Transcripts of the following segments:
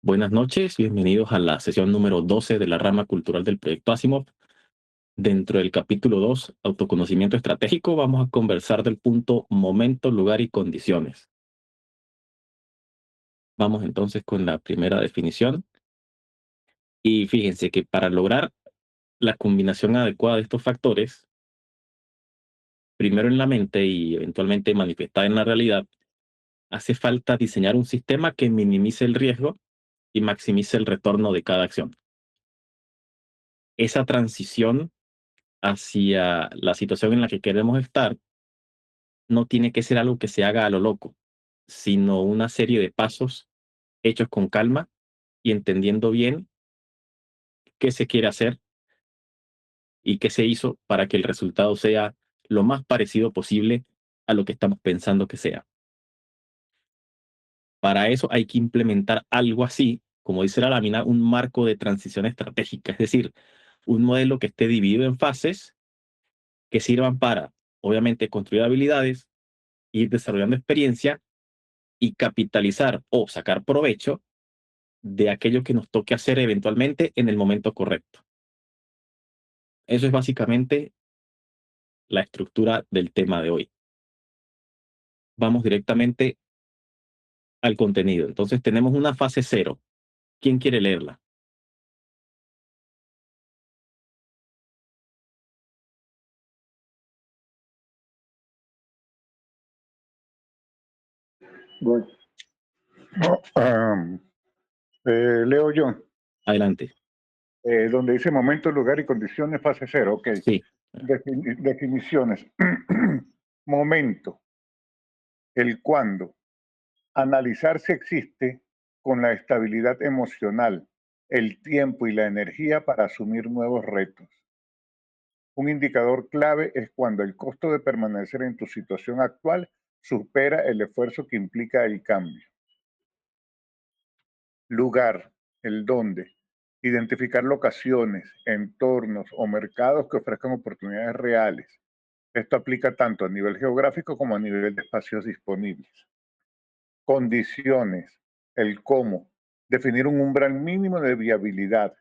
Buenas noches, bienvenidos a la sesión número 12 de la rama cultural del proyecto Asimov. Dentro del capítulo 2, autoconocimiento estratégico, vamos a conversar del punto momento, lugar y condiciones. Vamos entonces con la primera definición. Y fíjense que para lograr la combinación adecuada de estos factores, primero en la mente y eventualmente manifestada en la realidad, hace falta diseñar un sistema que minimice el riesgo y maximice el retorno de cada acción. Esa transición hacia la situación en la que queremos estar no tiene que ser algo que se haga a lo loco, sino una serie de pasos hechos con calma y entendiendo bien qué se quiere hacer y qué se hizo para que el resultado sea lo más parecido posible a lo que estamos pensando que sea. Para eso hay que implementar algo así, como dice la lámina, un marco de transición estratégica, es decir, un modelo que esté dividido en fases que sirvan para, obviamente, construir habilidades, ir desarrollando experiencia y capitalizar o sacar provecho de aquello que nos toque hacer eventualmente en el momento correcto. Eso es básicamente la estructura del tema de hoy. Vamos directamente al contenido. Entonces tenemos una fase cero. ¿Quién quiere leerla? Voy. No, leo yo, Adelante. donde dice momento, lugar y condiciones, fase cero. Ok. Sí, Definiciones. Momento, el cuándo. Analizar si existe con la estabilidad emocional, el tiempo y la energía para asumir nuevos retos. Un indicador clave es cuando el costo de permanecer en tu situación actual supera el esfuerzo que implica el cambio. Lugar, el dónde. Identificar locaciones, entornos o mercados que ofrezcan oportunidades reales. Esto aplica tanto a nivel geográfico como a nivel de espacios disponibles. Condiciones, el cómo. Definir un umbral mínimo de viabilidad.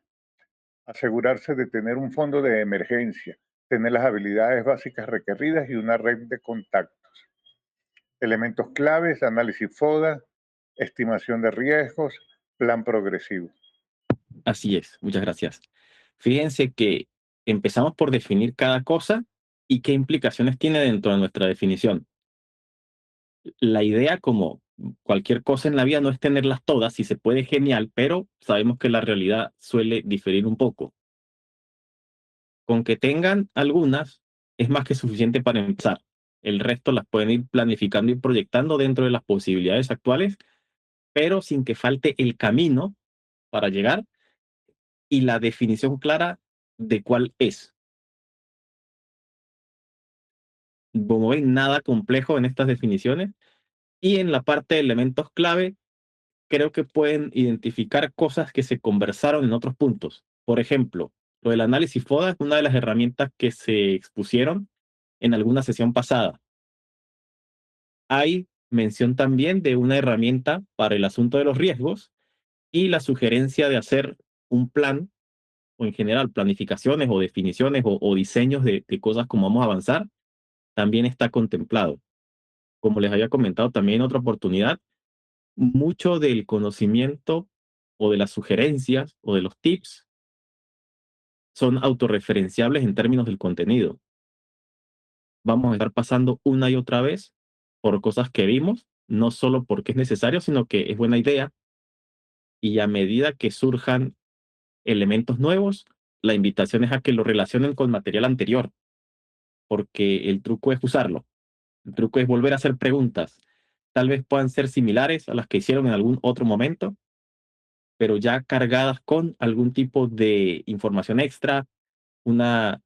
Asegurarse de tener un fondo de emergencia, tener las habilidades básicas requeridas y una red de contactos. Elementos claves, análisis FODA, estimación de riesgos, plan progresivo. así es. Muchas gracias. Fíjense que empezamos por definir cada cosa y qué implicaciones tiene dentro de nuestra definición. La idea, como cualquier cosa en la vida, no es tenerlas todas, si se puede, genial, pero sabemos que la realidad suele diferir un poco. Con que tengan algunas, es más que suficiente para empezar. El resto las pueden ir planificando y proyectando dentro de las posibilidades actuales, pero sin que falte el camino para llegar y la definición clara de cuál es. Como ven, nada complejo en estas definiciones. Y en la parte de elementos clave, creo que pueden identificar cosas que se conversaron en otros puntos. Por ejemplo, lo del análisis FODA es una de las herramientas que se expusieron en alguna sesión pasada. Hay mención también de una herramienta para el asunto de los riesgos y la sugerencia de hacer un plan o en general planificaciones o definiciones o diseños de cosas como vamos a avanzar también está contemplado. Como les había comentado también en otra oportunidad, mucho del conocimiento o de las sugerencias o de los tips son autorreferenciables en términos del contenido. Vamos a estar pasando una y otra vez por cosas que vimos, no solo porque es necesario, sino que es buena idea. Y a medida que surjan elementos nuevos, la invitación es a que lo relacionen con material anterior, porque el truco es usarlo. El truco es volver a hacer preguntas. Tal vez puedan ser similares a las que hicieron en algún otro momento, pero ya cargadas con algún tipo de información extra, una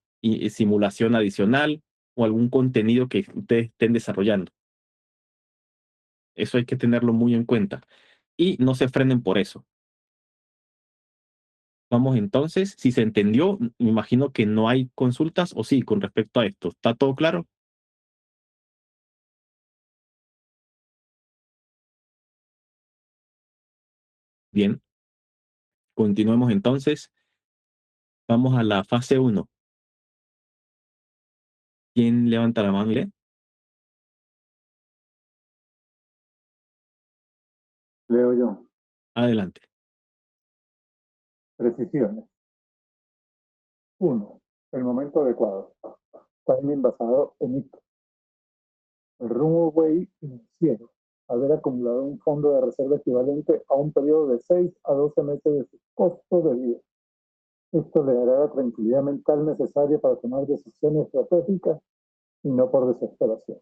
simulación adicional o algún contenido que ustedes estén desarrollando. Eso hay que tenerlo muy en cuenta. Y no se frenen por eso. Vamos entonces, si se entendió, me imagino que no hay consultas o sí con respecto a esto. ¿Está todo claro? Bien. Continuemos entonces. Vamos a la fase 1. ¿Quién levanta la mano y lee? Leo yo. Adelante. Precisiones. 1. El momento adecuado. Timing basado en hito. El runway financiero. Haber acumulado un fondo de reserva equivalente a un periodo de 6 a 12 meses de su costo de vida. Esto le dará la tranquilidad mental necesaria para tomar decisiones estratégicas y no por desesperación.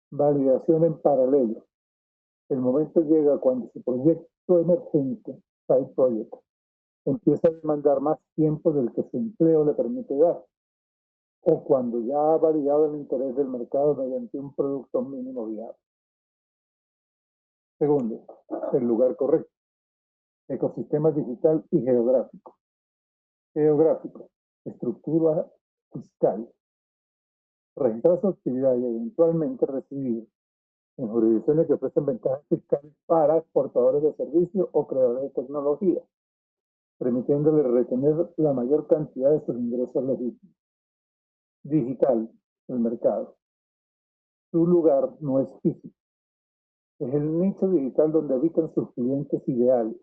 Validación en paralelo. El momento llega cuando su proyecto emergente, side project, empieza a demandar más tiempo del que su empleo le permite dar, o cuando ya ha validado el interés del mercado mediante un producto mínimo viable. Segundo, el lugar correcto. Ecosistema digital y geográfico. Geográfico, estructura fiscal. Registrar su actividad y eventualmente recibir en jurisdicciones que ofrecen ventajas fiscales para exportadores de servicios o creadores de tecnología, permitiéndole retener la mayor cantidad de sus ingresos legítimos. Digital, el mercado. Su lugar no es físico, es el nicho digital donde habitan sus clientes ideales.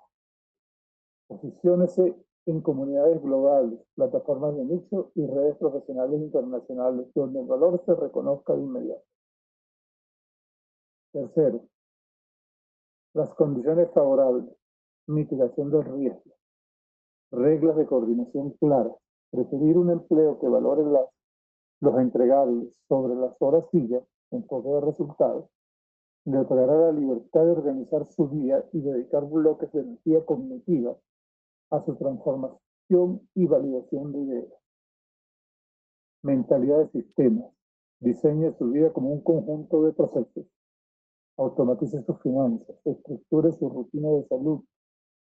Posiciónese en comunidades globales, plataformas de nicho y redes profesionales internacionales, donde el valor se reconozca de inmediato. Tercero, las condiciones favorables, mitigación del riesgo, reglas de coordinación claras, preferir un empleo que valore los entregables sobre las horas sillas, enfoque de resultados, le otorgará la libertad de organizar su día y dedicar bloques de energía cognitiva a su transformación y validación de ideas. Mentalidad de sistemas. Diseñe su vida como un conjunto de procesos. Automatice sus finanzas, estructure su rutina de salud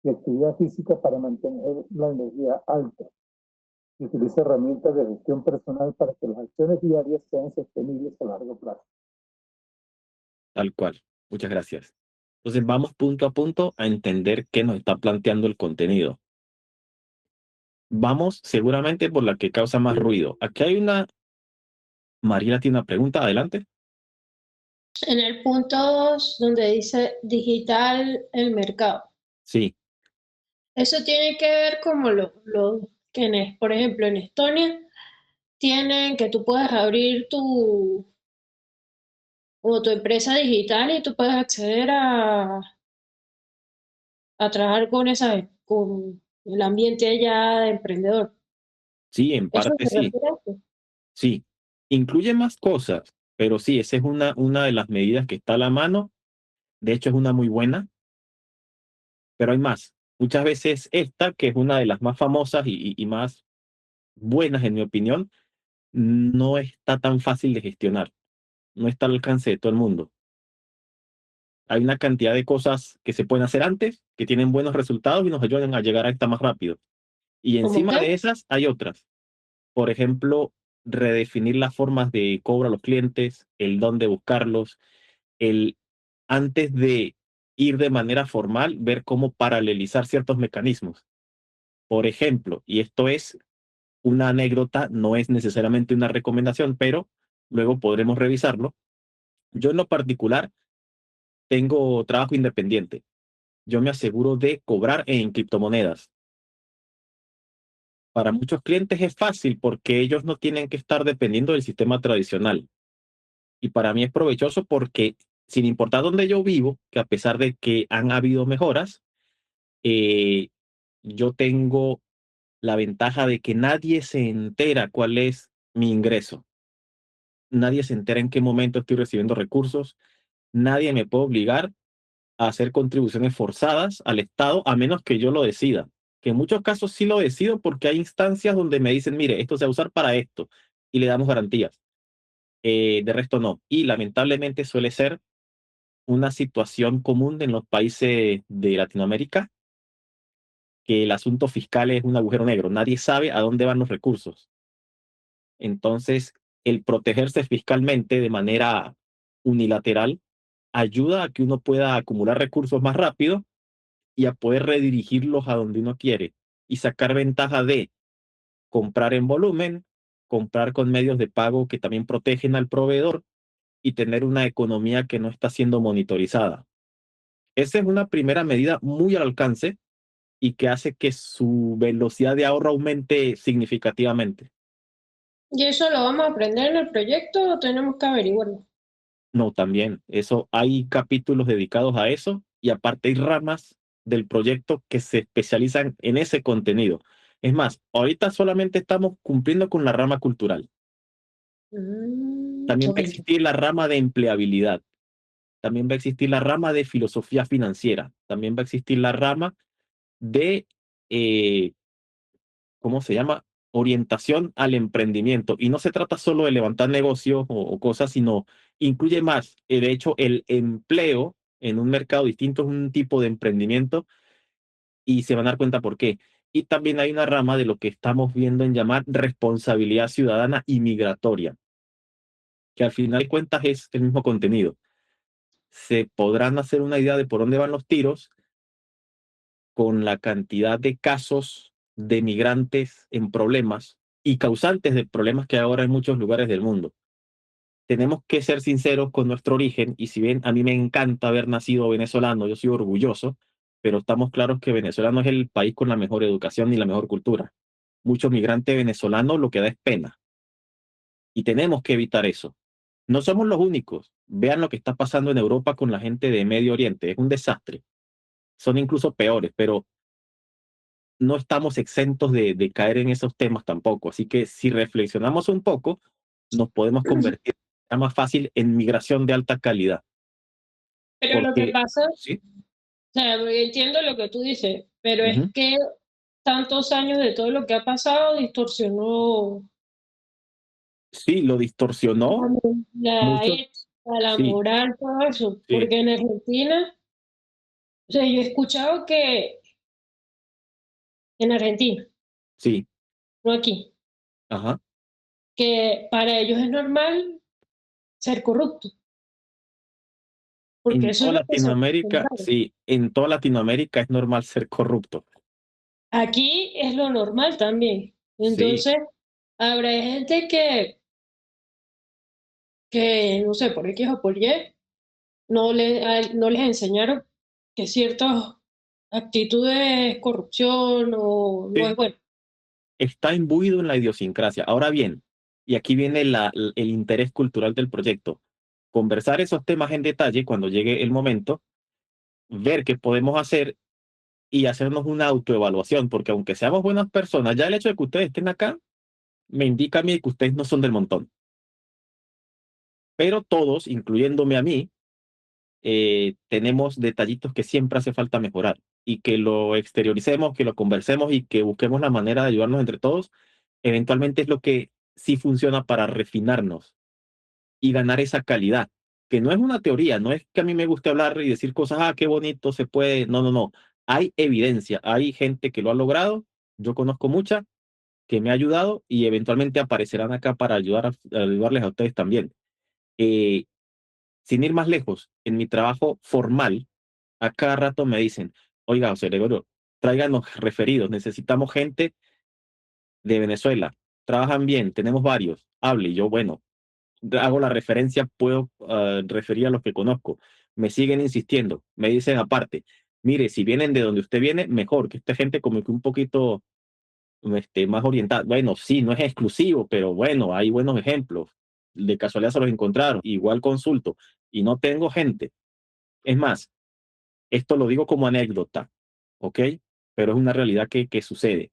y actividad física para mantener la energía alta. Y utilice herramientas de gestión personal para que las acciones diarias sean sostenibles a largo plazo. Tal cual. Muchas gracias. Entonces vamos punto a punto a entender qué nos está planteando el contenido. Vamos seguramente por la que causa más ruido. Aquí hay una... Mariela tiene una pregunta. Adelante. En el punto 2, donde dice digital el mercado. Sí, Eso tiene que ver como por ejemplo, en Estonia tienen que tú puedes abrir tu empresa digital y tú puedes acceder a trabajar con el ambiente allá de emprendedor. sí, en ¿Eso parte se sí. refiere a eso? Sí. Incluye más cosas, pero sí, esa es una de las medidas que está a la mano. De hecho, es una muy buena, pero hay más. Muchas veces esta, que es una de las más famosas y más buenas, en mi opinión, no está tan fácil de gestionar. No está al alcance de todo el mundo. Hay una cantidad de cosas que se pueden hacer antes, que tienen buenos resultados y nos ayudan a llegar a esta más rápido. Y ¿Cómo encima qué? de esas hay otras. Por ejemplo, redefinir las formas de cobro a los clientes, el dónde buscarlos, el antes de ir de manera formal, ver cómo paralelizar ciertos mecanismos. Por ejemplo, y esto es una anécdota, no es necesariamente una recomendación, pero luego podremos revisarlo. Yo en lo particular tengo trabajo independiente. Yo me aseguro de cobrar en criptomonedas. Para muchos clientes es fácil porque ellos no tienen que estar dependiendo del sistema tradicional. Y para mí es provechoso porque, sin importar dónde yo vivo, que a pesar de que han habido mejoras, eh, yo tengo la ventaja de que nadie se entera cuál es mi ingreso. Nadie se entera en qué momento estoy recibiendo recursos. Nadie me puede obligar a hacer contribuciones forzadas al Estado a menos que yo lo decida. Que en muchos casos sí lo decido porque hay instancias donde me dicen, mire, esto se va a usar para esto y le damos garantías. De resto no. Y lamentablemente suele ser una situación común en los países de Latinoamérica, que el asunto fiscal es un agujero negro. Nadie sabe a dónde van los recursos. Entonces, el protegerse fiscalmente de manera unilateral ayuda a que uno pueda acumular recursos más rápido y a poder redirigirlos a donde uno quiere y sacar ventaja de comprar en volumen, comprar con medios de pago que también protegen al proveedor y tener una economía que no está siendo monitorizada. Esa es una primera medida muy al alcance y que hace que su velocidad de ahorro aumente significativamente. ¿Y eso lo vamos a aprender en el proyecto o tenemos que averiguarlo? No, también, eso hay capítulos dedicados a eso y aparte hay ramas del proyecto que se especializan en ese contenido. Es más, ahorita solamente estamos cumpliendo con la rama cultural. También va Ok. a existir la rama de empleabilidad, también va a existir la rama de filosofía financiera, también va a existir la rama de eh, ¿cómo se llama? Orientación al emprendimiento. Y no se trata solo de levantar negocios o cosas, sino incluye más. De hecho, el empleo en un mercado distinto es un tipo de emprendimiento y se van a dar cuenta por qué. Y también hay una rama de lo que estamos viendo en llamar responsabilidad ciudadana y migratoria, que al final de cuentas es el mismo contenido. Se podrán hacer una idea de por dónde van los tiros con la cantidad de casos de migrantes en problemas y causantes de problemas que hay ahora en muchos lugares del mundo. Tenemos que ser sinceros con nuestro origen y si bien a mí me encanta haber nacido venezolano, yo soy orgulloso, pero estamos claros que Venezuela no es el país con la mejor educación ni la mejor cultura. Muchos migrantes venezolanos lo que da es pena y tenemos que evitar eso. No somos los únicos. Vean lo que está pasando en Europa con la gente de Medio Oriente. Es un desastre. Son incluso peores, pero no estamos exentos de caer en esos temas tampoco. Así que si reflexionamos un poco, nos podemos convertir más fácil en migración de alta calidad. Pero lo que Porque, pasa, o sí, sea, entiendo lo que tú dices, pero es ujú, que tantos años de todo lo que ha pasado distorsionó sí, lo distorsionó la mucho. ética, la Sí, moral, todo eso. sí, Porque en Argentina, o sea, yo he escuchado que en Argentina, sí, no aquí, ajá. que para ellos es normal ser corrupto, porque En eso es toda lo que se Latinoamérica, acostumbraba. sí, en toda Latinoamérica es normal ser corrupto. Aquí es lo normal también. Sí, Entonces, habrá gente que no sé, por X o por Y, no les enseñaron que ciertas actitudes, corrupción o no es sí, bueno. está imbuido en la idiosincrasia. Ahora bien, y aquí viene el interés cultural del proyecto. Conversar esos temas en detalle cuando llegue el momento, ver qué podemos hacer y hacernos una autoevaluación, porque aunque seamos buenas personas, ya el hecho de que ustedes estén acá me indica a mí que ustedes no son del montón. Pero todos, incluyéndome a mí, tenemos detallitos que siempre hace falta mejorar y que lo exterioricemos, que lo conversemos y que busquemos la manera de ayudarnos entre todos, eventualmente es lo que sí funciona para refinarnos y ganar esa calidad, que no es una teoría, no es que a mí me guste hablar y decir cosas, ah, qué bonito se puede, no, no, no, hay evidencia, hay gente que lo ha logrado, yo conozco mucha que me ha ayudado y eventualmente aparecerán acá para a ayudarles a ustedes también. Eh, Sin ir más lejos, en mi trabajo formal, a cada rato me dicen, oiga, José Gregorio, tráiganos referidos, necesitamos gente de Venezuela, trabajan bien, tenemos varios, hable, y yo, bueno, hago la referencia, puedo referir a los que conozco, me siguen insistiendo, me dicen aparte, mire, si vienen de donde usted viene, mejor, que esta gente como que un poquito más orientada, bueno, sí, no es exclusivo, pero bueno, hay buenos ejemplos, de casualidad se los encontraron, igual consulto, y no tengo gente, es más, esto lo digo como anécdota, ¿ok? Pero es una realidad que sucede.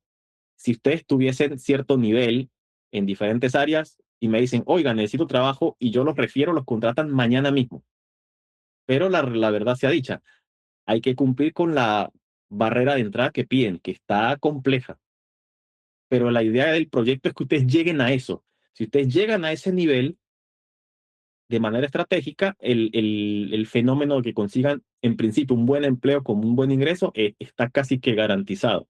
Si ustedes tuviesen cierto nivel en diferentes áreas y me dicen, oiga, necesito trabajo y yo los refiero, los contratan mañana mismo. Pero la verdad sea dicha, hay que cumplir con la barrera de entrada que piden, que está compleja. Pero la idea del proyecto es que ustedes lleguen a eso. Si ustedes llegan a ese nivel de manera estratégica, el fenómeno de que consigan en principio un buen empleo con un buen ingreso está casi que garantizado.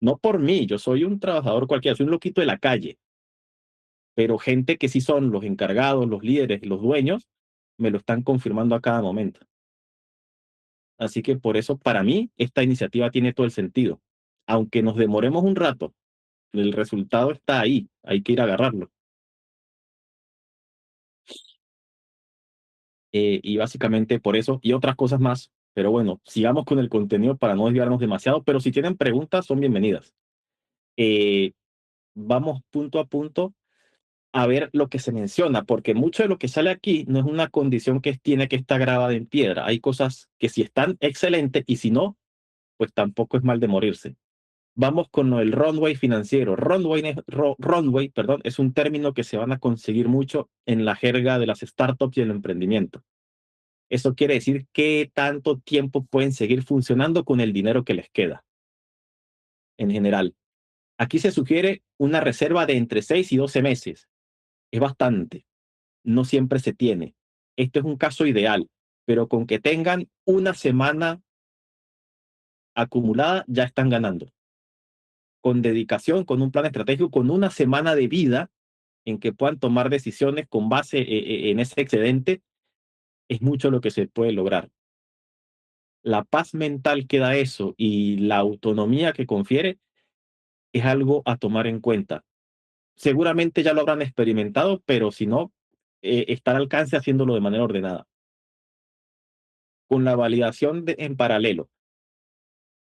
No por mí, yo soy un trabajador cualquiera, soy un loquito de la calle, pero gente que sí son los encargados, los líderes, los dueños, me lo están confirmando a cada momento. Así que por eso, para mí, esta iniciativa tiene todo el sentido. Aunque nos demoremos un rato, el resultado está ahí, hay que ir a agarrarlo. Y básicamente por eso y otras cosas más. Pero bueno, sigamos con el contenido para no desviarnos demasiado, pero si tienen preguntas, son bienvenidas. Eh, Vamos punto a punto a ver lo que se menciona, porque mucho de lo que sale aquí no es una condición que tiene que estar grabada en piedra. Hay cosas que si están excelentes y si no, pues tampoco es mal de morirse. Vamos con el runway financiero. Runway, perdón, es un término que se van a conseguir mucho en la jerga de las startups y el emprendimiento. Eso quiere decir qué tanto tiempo pueden seguir funcionando con el dinero que les queda, en general. Aquí se sugiere una reserva de entre 6 y 12 meses. Es bastante. No siempre se tiene. Este es un caso ideal, pero con que tengan una semana acumulada ya están ganando. Con dedicación, con un plan estratégico, con una semana de vida en que puedan tomar decisiones con base en ese excedente, es mucho lo que se puede lograr. La paz mental que da eso y la autonomía que confiere es algo a tomar en cuenta. Seguramente ya lo habrán experimentado, pero si no, está al alcance haciéndolo de manera ordenada. Con la validación en paralelo.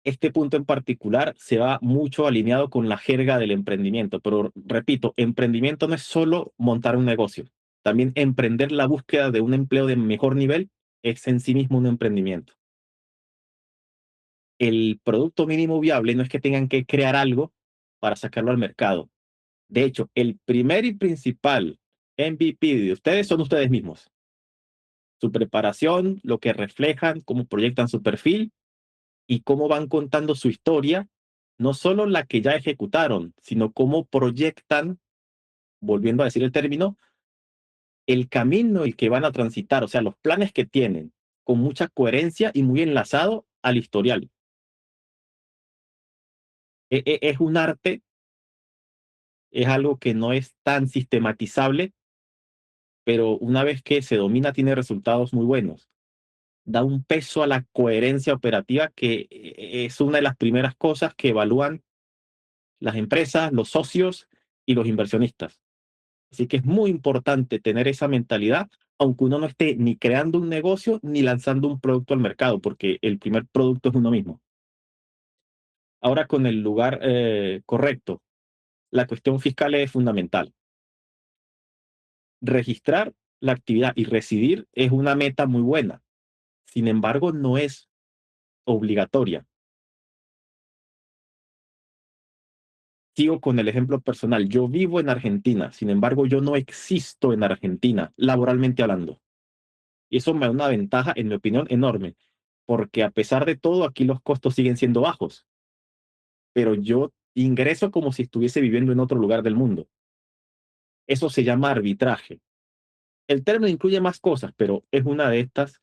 Este punto en particular se va mucho alineado con la jerga del emprendimiento, pero repito, emprendimiento no es solo montar un negocio, también emprender la búsqueda de un empleo de mejor nivel es en sí mismo un emprendimiento. El producto mínimo viable no es que tengan que crear algo para sacarlo al mercado. De hecho, el primer y principal MVP de ustedes son ustedes mismos. Su preparación, lo que reflejan, cómo proyectan su perfil y cómo van contando su historia, no solo la que ya ejecutaron, sino cómo proyectan, volviendo a decir el término, el camino el que van a transitar, o sea, los planes que tienen, con mucha coherencia y muy enlazado al historial. Es un arte, es algo que no es tan sistematizable, pero una vez que se domina tiene resultados muy buenos. Da un peso a la coherencia operativa que es una de las primeras cosas que evalúan las empresas, los socios y los inversionistas. Así que es muy importante tener esa mentalidad, aunque uno no esté ni creando un negocio ni lanzando un producto al mercado, porque el primer producto es uno mismo. Ahora con el lugar correcto, la cuestión fiscal es fundamental. Registrar la actividad y residir es una meta muy buena. Sin embargo, no es obligatoria. Sigo con el ejemplo personal. Yo vivo en Argentina, sin embargo, yo no existo en Argentina, laboralmente hablando. Y eso me da una ventaja, en mi opinión, enorme, porque a pesar de todo, aquí los costos siguen siendo bajos, pero yo ingreso como si estuviese viviendo en otro lugar del mundo. Eso se llama arbitraje. El término incluye más cosas, pero es una de estas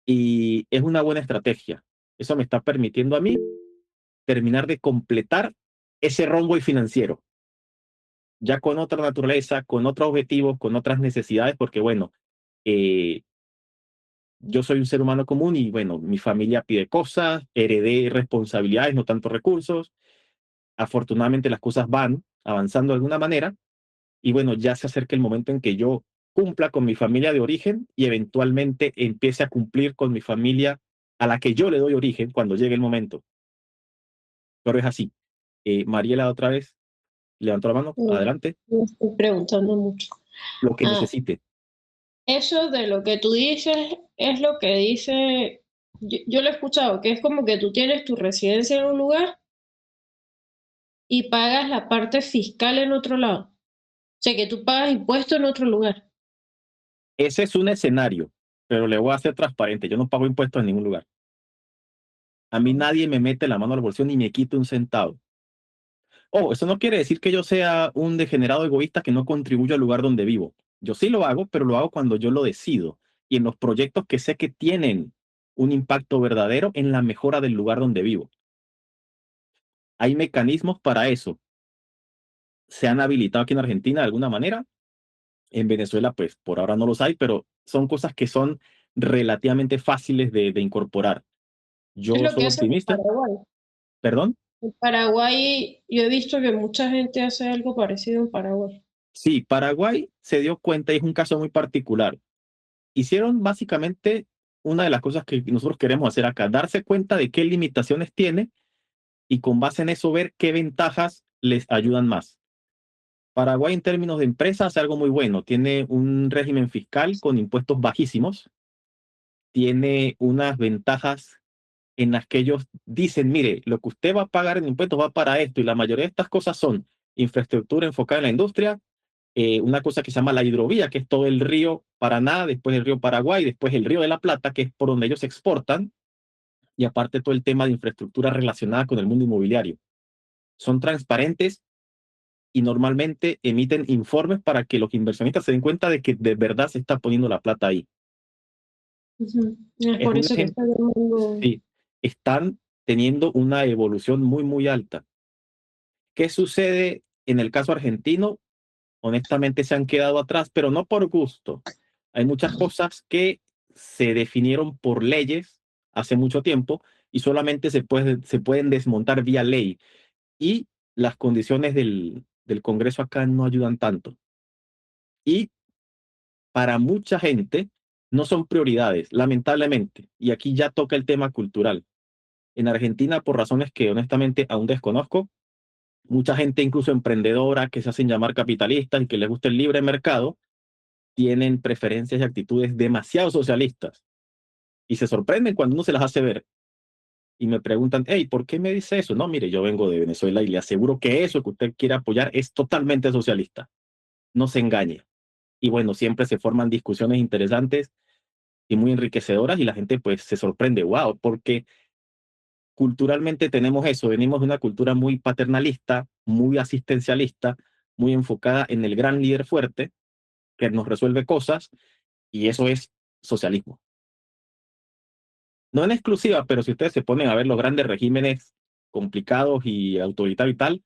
y es una buena estrategia. Eso me está permitiendo a mí terminar de completar ese runway financiero, ya con otra naturaleza, con otros objetivos, con otras necesidades, porque bueno, eh, yo soy un ser humano común y bueno, mi familia pide cosas, heredé responsabilidades, no tanto recursos. Afortunadamente las cosas van avanzando de alguna manera y bueno, ya se acerca el momento en que yo cumpla con mi familia de origen y eventualmente empiece a cumplir con mi familia a la que yo le doy origen cuando llegue el momento. Pero es así. Mariela otra vez levantó la mano, adelante, Me estoy preguntando mucho. lo que Ah, necesite. eso de lo que tú dices es lo que dice, yo lo he escuchado, que es como que tú tienes tu residencia en un lugar y pagas la parte fiscal en otro lado. O sea, que tú pagas impuestos en otro lugar. Ese es un escenario, pero le voy a hacer transparente. Yo no pago impuestos en ningún lugar. A mí nadie me mete la mano al bolsillo ni me quita un centavo. Oh, eso no quiere decir que yo sea un degenerado egoísta que no contribuyo al lugar donde vivo. Yo sí lo hago, pero lo hago cuando yo lo decido y en los proyectos que sé que tienen un impacto verdadero en la mejora del lugar donde vivo. Hay mecanismos para eso. Se han habilitado aquí en Argentina de alguna manera. En Venezuela, pues por ahora no los hay, pero son cosas que son relativamente fáciles de incorporar. Es Yo lo soy que hacen en optimista, Paraguay. perdón. En Paraguay, yo he visto que mucha gente hace algo parecido en Paraguay. Sí, Paraguay se dio cuenta y es un caso muy particular. Hicieron básicamente una de las cosas que nosotros queremos hacer acá, darse cuenta de qué limitaciones tiene y con base en eso ver qué ventajas les ayudan más. Paraguay en términos de empresas hace algo muy bueno. Tiene un régimen fiscal con impuestos bajísimos, tiene unas ventajas en las que ellos dicen, mire, lo que usted va a pagar en impuestos va para esto y la mayoría de estas cosas son infraestructura enfocada en la industria, una cosa que se llama la hidrovía, que es todo el río Paraná, después el río Paraguay, después el río de la Plata, que es por donde ellos exportan, y aparte todo el tema de infraestructura relacionada con el mundo inmobiliario. Son transparentes y normalmente emiten informes para que los inversionistas se den cuenta de que de verdad se está poniendo la plata ahí. Ujú. Es Es por un eso que ejemplo, está el mundo. sí, están teniendo una evolución muy, muy alta. ¿Qué sucede en el caso argentino? Honestamente se han quedado atrás, pero no por gusto. Hay muchas cosas que se definieron por leyes hace mucho tiempo y solamente se pueden desmontar vía ley. Y las condiciones del Congreso acá no ayudan tanto. Y para mucha gente no son prioridades, lamentablemente. Y aquí ya toca el tema cultural. En Argentina, por razones que honestamente aún desconozco, mucha gente, incluso emprendedora, que se hacen llamar capitalistas y que les gusta el libre mercado, tienen preferencias y actitudes demasiado socialistas. Y se sorprenden cuando uno se las hace ver. Y me preguntan, hey, ¿por qué me dice eso? No, mire, yo vengo de Venezuela y le aseguro que eso que usted quiere apoyar es totalmente socialista. No se engañe. Y bueno, siempre se forman discusiones interesantes y muy enriquecedoras y la gente pues se sorprende, wow, porque culturalmente tenemos eso, venimos de una cultura muy paternalista, muy asistencialista, muy enfocada en el gran líder fuerte que nos resuelve cosas y eso es socialismo. No en exclusiva, pero si ustedes se ponen a ver los grandes regímenes complicados y autoritarios y tal,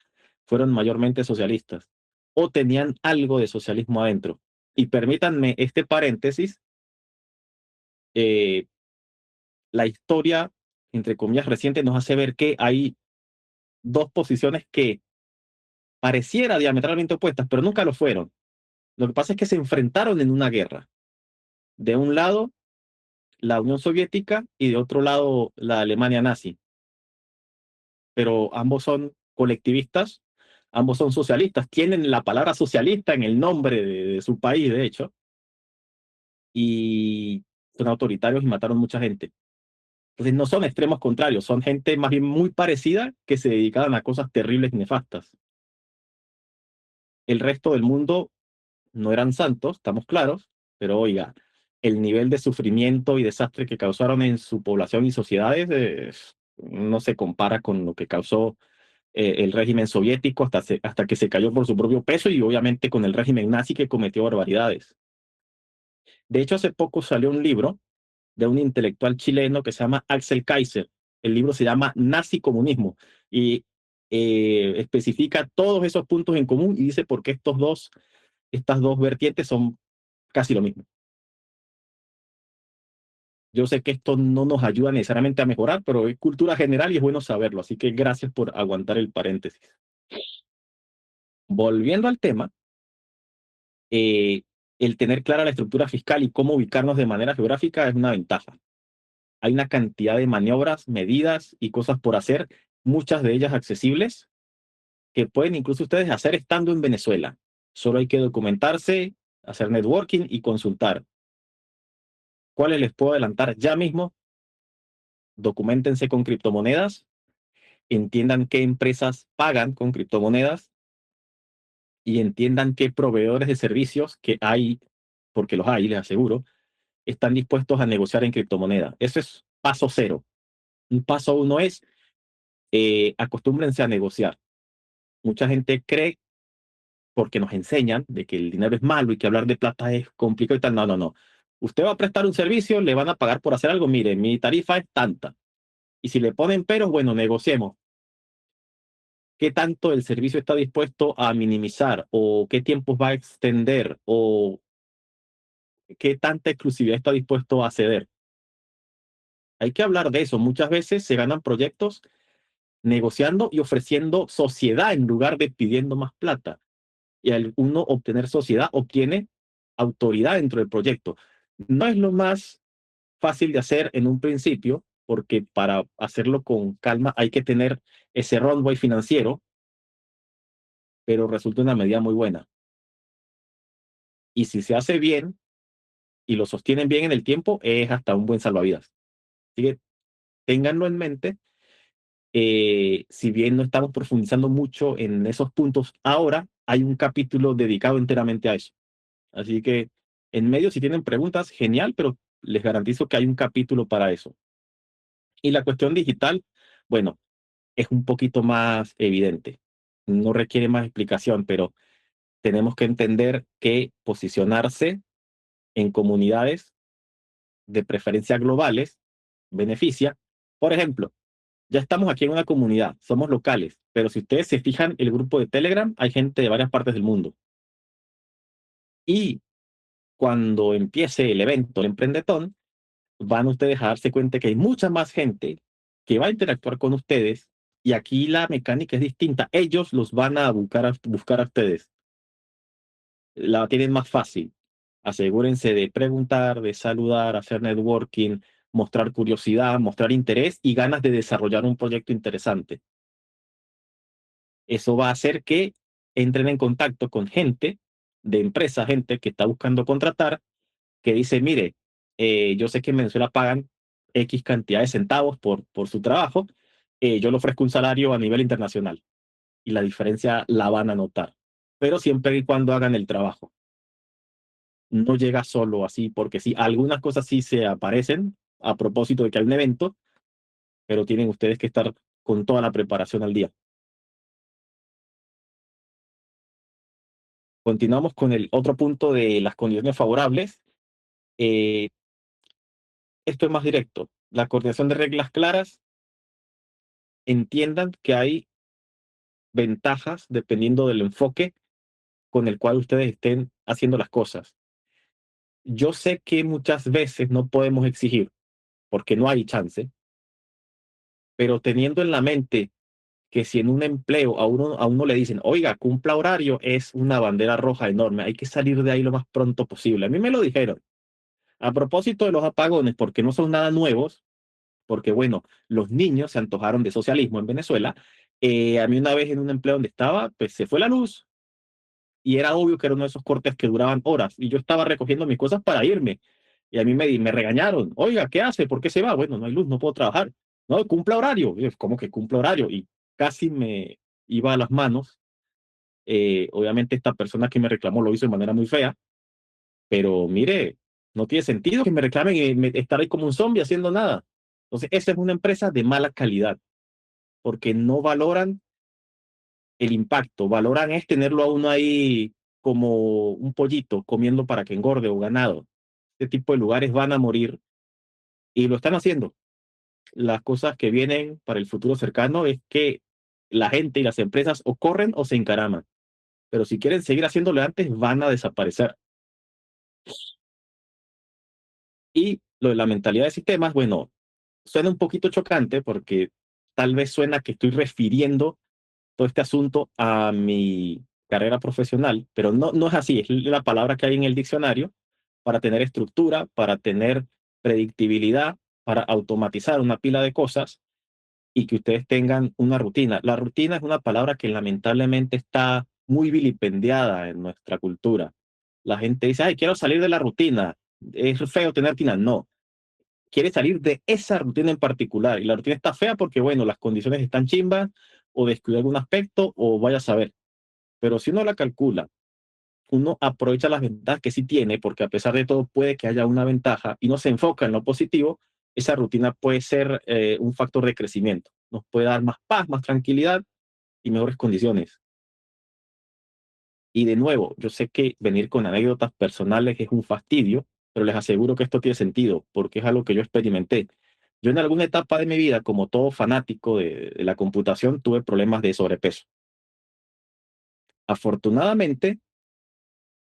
fueron mayormente socialistas o tenían algo de socialismo adentro. Y permítanme este paréntesis, eh, la historia, entre comillas, reciente nos hace ver que hay dos posiciones que pareciera diametralmente opuestas, pero nunca lo fueron. Lo que pasa es que se enfrentaron en una guerra. De un lado, la Unión Soviética y de otro lado, la Alemania nazi. Pero ambos son colectivistas, ambos son socialistas, tienen la palabra socialista en el nombre de su país, de hecho, y son autoritarios y mataron mucha gente. Entonces no son extremos contrarios, son gente más bien muy parecida que se dedicaban a cosas terribles y nefastas. El resto del mundo no eran santos, estamos claros, pero oiga, el nivel de sufrimiento y desastre que causaron en su población y sociedades no se compara con lo que causó el régimen soviético hasta que se cayó por su propio peso y obviamente con el régimen nazi que cometió barbaridades. De hecho, hace poco salió un libro de un intelectual chileno que se llama Axel Kaiser. El libro se llama Nazi Comunismo y especifica todos esos puntos en común y dice por qué estas dos vertientes son casi lo mismo. Yo sé que esto no nos ayuda necesariamente a mejorar, pero es cultura general y es bueno saberlo, así que gracias por aguantar el paréntesis. Volviendo al tema, eh, el tener clara la estructura fiscal y cómo ubicarnos de manera geográfica es una ventaja. Hay una cantidad de maniobras, medidas y cosas por hacer, muchas de ellas accesibles, que pueden incluso ustedes hacer estando en Venezuela. Solo hay que documentarse, hacer networking y consultar. ¿Cuáles les puedo adelantar ya mismo? Documentense con criptomonedas, entiendan qué empresas pagan con criptomonedas y entiendan qué proveedores de servicios que hay, porque los hay, les aseguro, están dispuestos a negociar en criptomoneda. Eso es paso cero. Un paso uno es acostúmbrense a negociar. Mucha gente cree, porque nos enseñan, de que el dinero es malo y que hablar de plata es complicado y tal. No, no, no. Usted va a prestar un servicio, le van a pagar por hacer algo. Mire, mi tarifa es tanta. Y si le ponen peros, bueno, negociemos. ¿Qué tanto el servicio está dispuesto a minimizar? ¿O qué tiempos va a extender? ¿O qué tanta exclusividad está dispuesto a ceder? Hay que hablar de eso. Muchas veces se ganan proyectos negociando y ofreciendo sociedad en lugar de pidiendo más plata. Y al uno obtener sociedad, obtiene autoridad dentro del proyecto. No es lo más fácil de hacer en un principio, porque para hacerlo con calma hay que tener ese runway financiero, pero resulta una medida muy buena. Y si se hace bien y lo sostienen bien en el tiempo, es hasta un buen salvavidas. Así que ténganlo en mente. Si bien no estamos profundizando mucho en esos puntos ahora, hay un capítulo dedicado enteramente a eso. Así que en medio, si tienen preguntas, genial, pero les garantizo que hay un capítulo para eso. Y la cuestión digital, bueno, es un poquito más evidente. No requiere más explicación, pero tenemos que entender que posicionarse en comunidades de preferencia globales beneficia. Por ejemplo, ya estamos aquí en una comunidad, somos locales, pero si ustedes se fijan, el grupo de Telegram, hay gente de varias partes del mundo. Y cuando empiece el evento, el emprendetón, van ustedes a darse cuenta que hay mucha más gente que va a interactuar con ustedes y aquí la mecánica es distinta. Ellos los van a buscar a ustedes. La tienen más fácil. Asegúrense de preguntar, de saludar, hacer networking, mostrar curiosidad, mostrar interés y ganas de desarrollar un proyecto interesante. Eso va a hacer que entren en contacto con gente de empresa, gente que está buscando contratar, que dice, mire, yo sé que en Venezuela pagan X cantidad de centavos por su trabajo, yo le ofrezco un salario a nivel internacional y la diferencia la van a notar, pero siempre y cuando hagan el trabajo. No llega solo así, porque sí, algunas cosas sí se aparecen a propósito de que hay un evento, pero tienen ustedes que estar con toda la preparación al día. Continuamos con el otro punto de las condiciones favorables. Eh, Esto es más directo. La coordinación de reglas claras, entiendan que hay ventajas dependiendo del enfoque con el cual ustedes estén haciendo las cosas. Yo sé que muchas veces no podemos exigir porque no hay chance, pero teniendo en la mente que si en un empleo a uno le dicen, oiga, cumpla horario, es una bandera roja enorme, hay que salir de ahí lo más pronto posible. A mí me lo dijeron. A propósito de los apagones, porque no son nada nuevos, porque bueno, los niños se antojaron de socialismo en Venezuela. A mí una vez en un empleo donde estaba, pues se fue la luz y era obvio que era uno de esos cortes que duraban horas y yo estaba recogiendo mis cosas para irme y a mí me regañaron, oiga, ¿qué hace? ¿Por qué se va? Bueno, no hay luz, no puedo trabajar. No, cumpla horario. Y yo, ¿cómo que cumple horario? Y casi me iba a las manos. Obviamente esta persona que me reclamó lo hizo de manera muy fea, pero mire, no tiene sentido que me reclamen y estar ahí como un zombie haciendo nada. Entonces, esa es una empresa de mala calidad porque no valoran el impacto, valoran es tenerlo a uno ahí como un pollito comiendo para que engorde o ganado. Este tipo de lugares van a morir y lo están haciendo. Las cosas que vienen para el futuro cercano es que la gente y las empresas o corren o se encaraman, pero si quieren seguir haciéndolo antes van a desaparecer. Y lo de la mentalidad de sistemas, bueno, suena un poquito chocante porque tal vez suena que estoy refiriendo todo este asunto a mi carrera profesional, pero no, no es así, es la palabra que hay en el diccionario para tener estructura, para tener predictibilidad, para automatizar una pila de cosas y que ustedes tengan una rutina. La rutina es una palabra que lamentablemente está muy vilipendiada en nuestra cultura. La gente dice, ay, quiero salir de la rutina, es feo tener rutina. No, quiere salir de esa rutina en particular. Y la rutina está fea porque, bueno, las condiciones están chimbas o descuida algún aspecto o vaya a saber. Pero si uno la calcula, uno aprovecha las ventajas que sí tiene, porque a pesar de todo puede que haya una ventaja y no se enfoca en lo positivo, esa rutina puede ser un factor de crecimiento. Nos puede dar más paz, más tranquilidad y mejores condiciones. Y de nuevo, yo sé que venir con anécdotas personales es un fastidio, pero les aseguro que esto tiene sentido, porque es algo que yo experimenté. Yo en alguna etapa de mi vida, como todo fanático de la computación, tuve problemas de sobrepeso. Afortunadamente,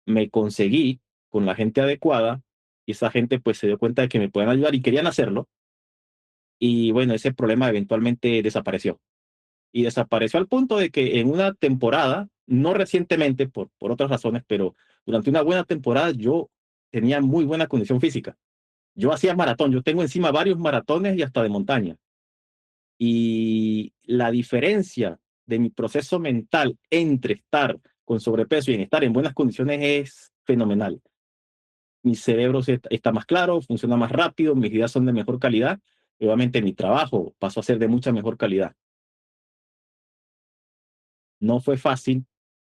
me conseguí con la gente adecuada y esa gente pues se dio cuenta de que me pueden ayudar y querían hacerlo. Y bueno, ese problema eventualmente desapareció. Y desapareció al punto de que en una temporada, no recientemente por otras razones, pero durante una buena temporada yo tenía muy buena condición física. Yo hacía maratón, yo tengo encima varios maratones y hasta de montaña. Y la diferencia de mi proceso mental entre estar con sobrepeso y en estar en buenas condiciones es fenomenal. Mi cerebro está más claro, funciona más rápido, mis ideas son de mejor calidad. Y obviamente mi trabajo pasó a ser de mucha mejor calidad. No fue fácil,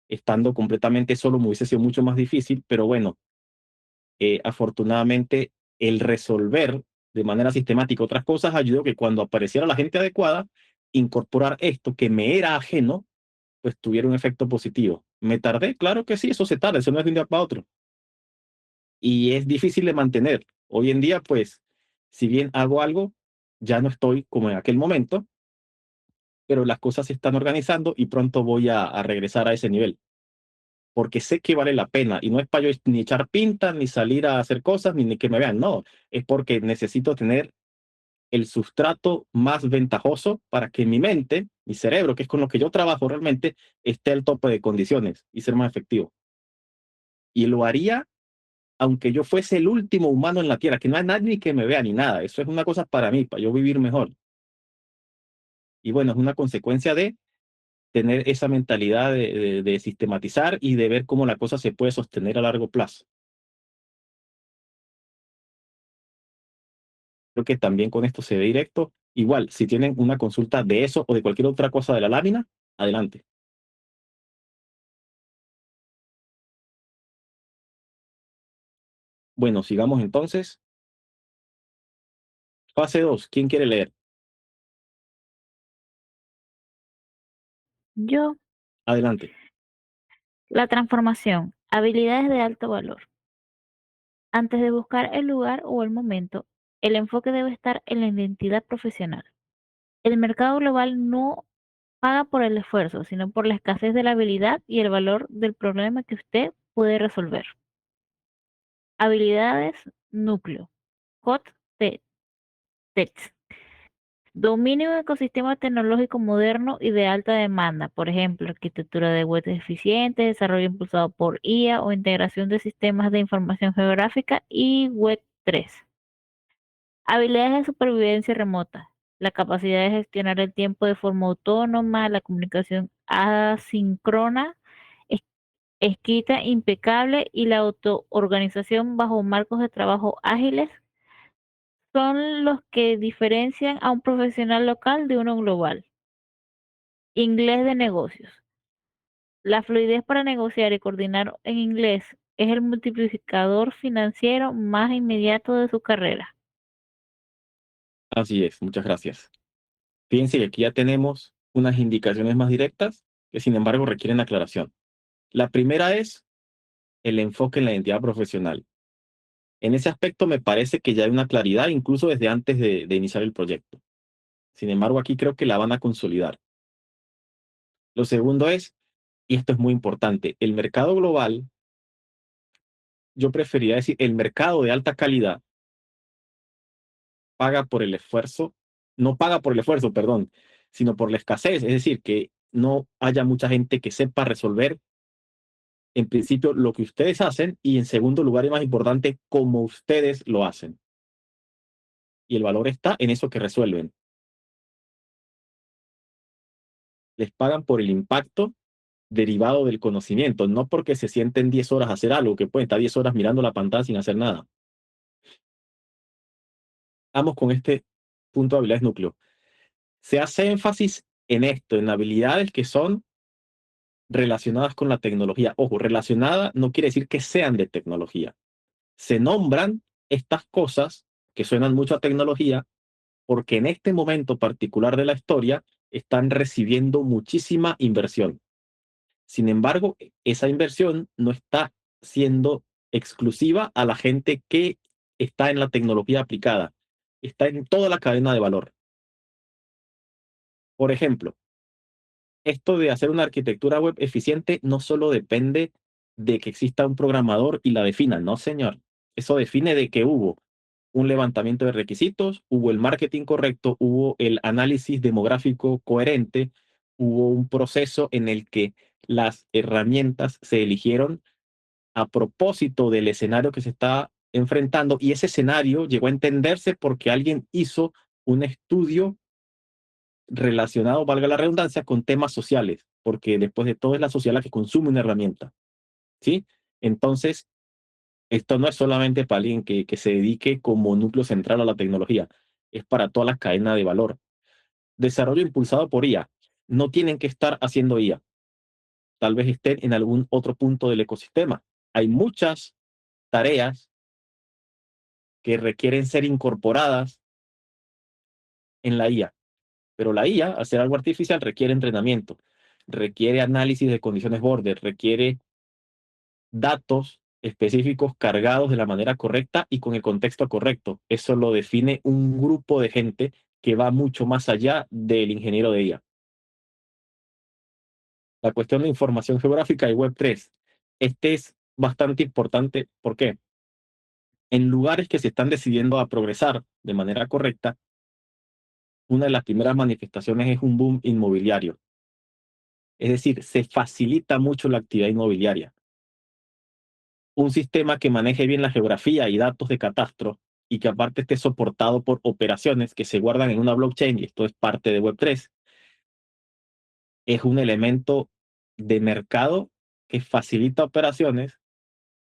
estando completamente solo me hubiese sido mucho más difícil, pero bueno, afortunadamente el resolver de manera sistemática otras cosas ayudó que cuando apareciera la gente adecuada, incorporar esto que me era ajeno, pues tuviera un efecto positivo. ¿Me tardé? Claro que sí, eso se tarda, eso no es de un día para otro. Y es difícil de mantener. Hoy en día, pues, si bien hago algo, ya no estoy como en aquel momento, pero las cosas se están organizando y pronto voy a regresar a ese nivel, porque sé que vale la pena y no es para yo ni echar pinta, ni salir a hacer cosas, ni que me vean, no, es porque necesito tener el sustrato más ventajoso para que mi mente, mi cerebro, que es con lo que yo trabajo realmente, esté al tope de condiciones y ser más efectivo. Y lo haría aunque yo fuese el último humano en la Tierra, que no hay nadie que me vea ni nada. Eso es una cosa para mí, para yo vivir mejor. Y bueno, es una consecuencia de tener esa mentalidad de sistematizar y de ver cómo la cosa se puede sostener a largo plazo. Creo que también con esto se ve directo. Igual, si tienen una consulta de eso o de cualquier otra cosa de la lámina, adelante. Bueno, sigamos entonces. Fase 2. ¿Quién quiere leer? Yo, Adelante. la transformación, habilidades de alto valor. Antes de buscar el lugar o el momento, el enfoque debe estar en la identidad profesional. El mercado global no paga por el esfuerzo, sino por la escasez de la habilidad y el valor del problema que usted puede resolver. Habilidades núcleo. Hot text. Dominio de un ecosistema tecnológico moderno y de alta demanda, por ejemplo, arquitectura de web eficiente, desarrollo impulsado por IA o integración de sistemas de información geográfica y Web 3. Habilidades de supervivencia remota, la capacidad de gestionar el tiempo de forma autónoma, la comunicación asíncrona, es- escrita impecable y la autoorganización bajo marcos de trabajo ágiles son los que diferencian a un profesional local de uno global. Inglés de negocios. La fluidez para negociar y coordinar en inglés es el multiplicador financiero más inmediato de su carrera. Así es, muchas gracias. Fíjense que aquí ya tenemos unas indicaciones más directas que sin embargo requieren aclaración. La primera es el enfoque en la identidad profesional. En ese aspecto me parece que ya hay una claridad incluso desde antes de iniciar el proyecto. Sin embargo, aquí creo que la van a consolidar. Lo segundo es, y esto es muy importante, el mercado global, yo preferiría decir, el mercado de alta calidad paga por el esfuerzo, no paga por el esfuerzo, perdón, sino por la escasez, es decir, que no haya mucha gente que sepa resolver, en principio, lo que ustedes hacen y en segundo lugar y más importante, cómo ustedes lo hacen. Y el valor está en eso que resuelven. Les pagan por el impacto derivado del conocimiento, no porque se sienten 10 horas a hacer algo, que pueden estar 10 horas mirando la pantalla sin hacer nada. Vamos con este punto de habilidades núcleo. Se hace énfasis en esto, en habilidades que son relacionadas con la tecnología. Ojo, relacionada no quiere decir que sean de tecnología. Se nombran estas cosas que suenan mucho a tecnología porque en este momento particular de la historia están recibiendo muchísima inversión. Sin embargo, esa inversión no está siendo exclusiva a la gente que está en la tecnología aplicada, está en toda la cadena de valor. Por ejemplo, esto de hacer una arquitectura web eficiente no solo depende de que exista un programador y la defina, no señor. Eso define de que hubo un levantamiento de requisitos, hubo el marketing correcto, hubo el análisis demográfico coherente, hubo un proceso en el que las herramientas se eligieron a propósito del escenario que se está enfrentando, y ese escenario llegó a entenderse porque alguien hizo un estudio relacionado, valga la redundancia, con temas sociales, porque después de todo es la sociedad la que consume una herramienta, ¿sí? Entonces, esto no es solamente para alguien que se dedique como núcleo central a la tecnología, es para toda la cadena de valor. Desarrollo impulsado por IA. No tienen que estar haciendo IA. Tal vez estén en algún otro punto del ecosistema. Hay muchas tareas que requieren ser incorporadas en la IA, pero la IA, al ser algo artificial, requiere entrenamiento, requiere análisis de condiciones border, requiere datos específicos cargados de la manera correcta y con el contexto correcto. Eso lo define un grupo de gente que va mucho más allá del ingeniero de IA. La cuestión de información geográfica y Web3. Este es bastante importante. ¿Por qué? En lugares que se están decidiendo a progresar de manera correcta, una de las primeras manifestaciones es un boom inmobiliario. Es decir, se facilita mucho la actividad inmobiliaria. Un sistema que maneje bien la geografía y datos de catastro y que aparte esté soportado por operaciones que se guardan en una blockchain, y esto es parte de Web3, es un elemento de mercado que facilita operaciones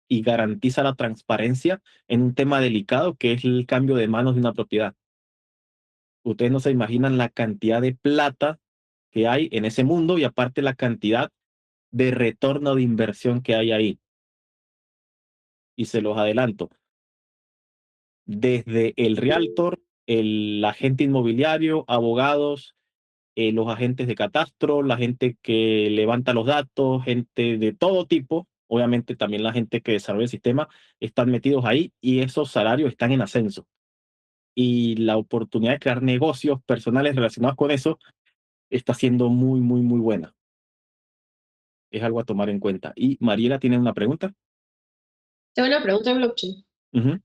y garantiza la transparencia en un tema delicado que es el cambio de manos de una propiedad. Ustedes no se imaginan la cantidad de plata que hay en ese mundo y aparte la cantidad de retorno de inversión que hay ahí. Y se los adelanto, desde el realtor, el agente inmobiliario, abogados, los agentes de catastro, la gente que levanta los datos, gente de todo tipo, obviamente también la gente que desarrolla el sistema, están metidos ahí y esos salarios están en ascenso. Y la oportunidad de crear negocios personales relacionados con eso está siendo muy, muy, muy buena. Es algo a tomar en cuenta. Y Mariela tiene una pregunta. Tengo una pregunta de blockchain. Ujú.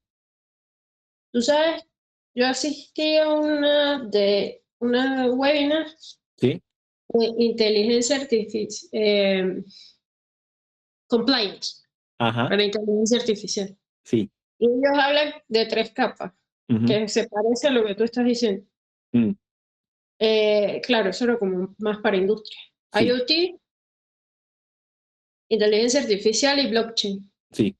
Tú sabes, yo asistí a una webinar Sí, de inteligencia artificial, compliance ajá, para inteligencia artificial. sí. Y ellos hablan de 3 capas, Ujú, que se parece a lo que tú estás diciendo. mm, Claro, eso era como más para industria. sí, IoT, inteligencia artificial y blockchain. sí,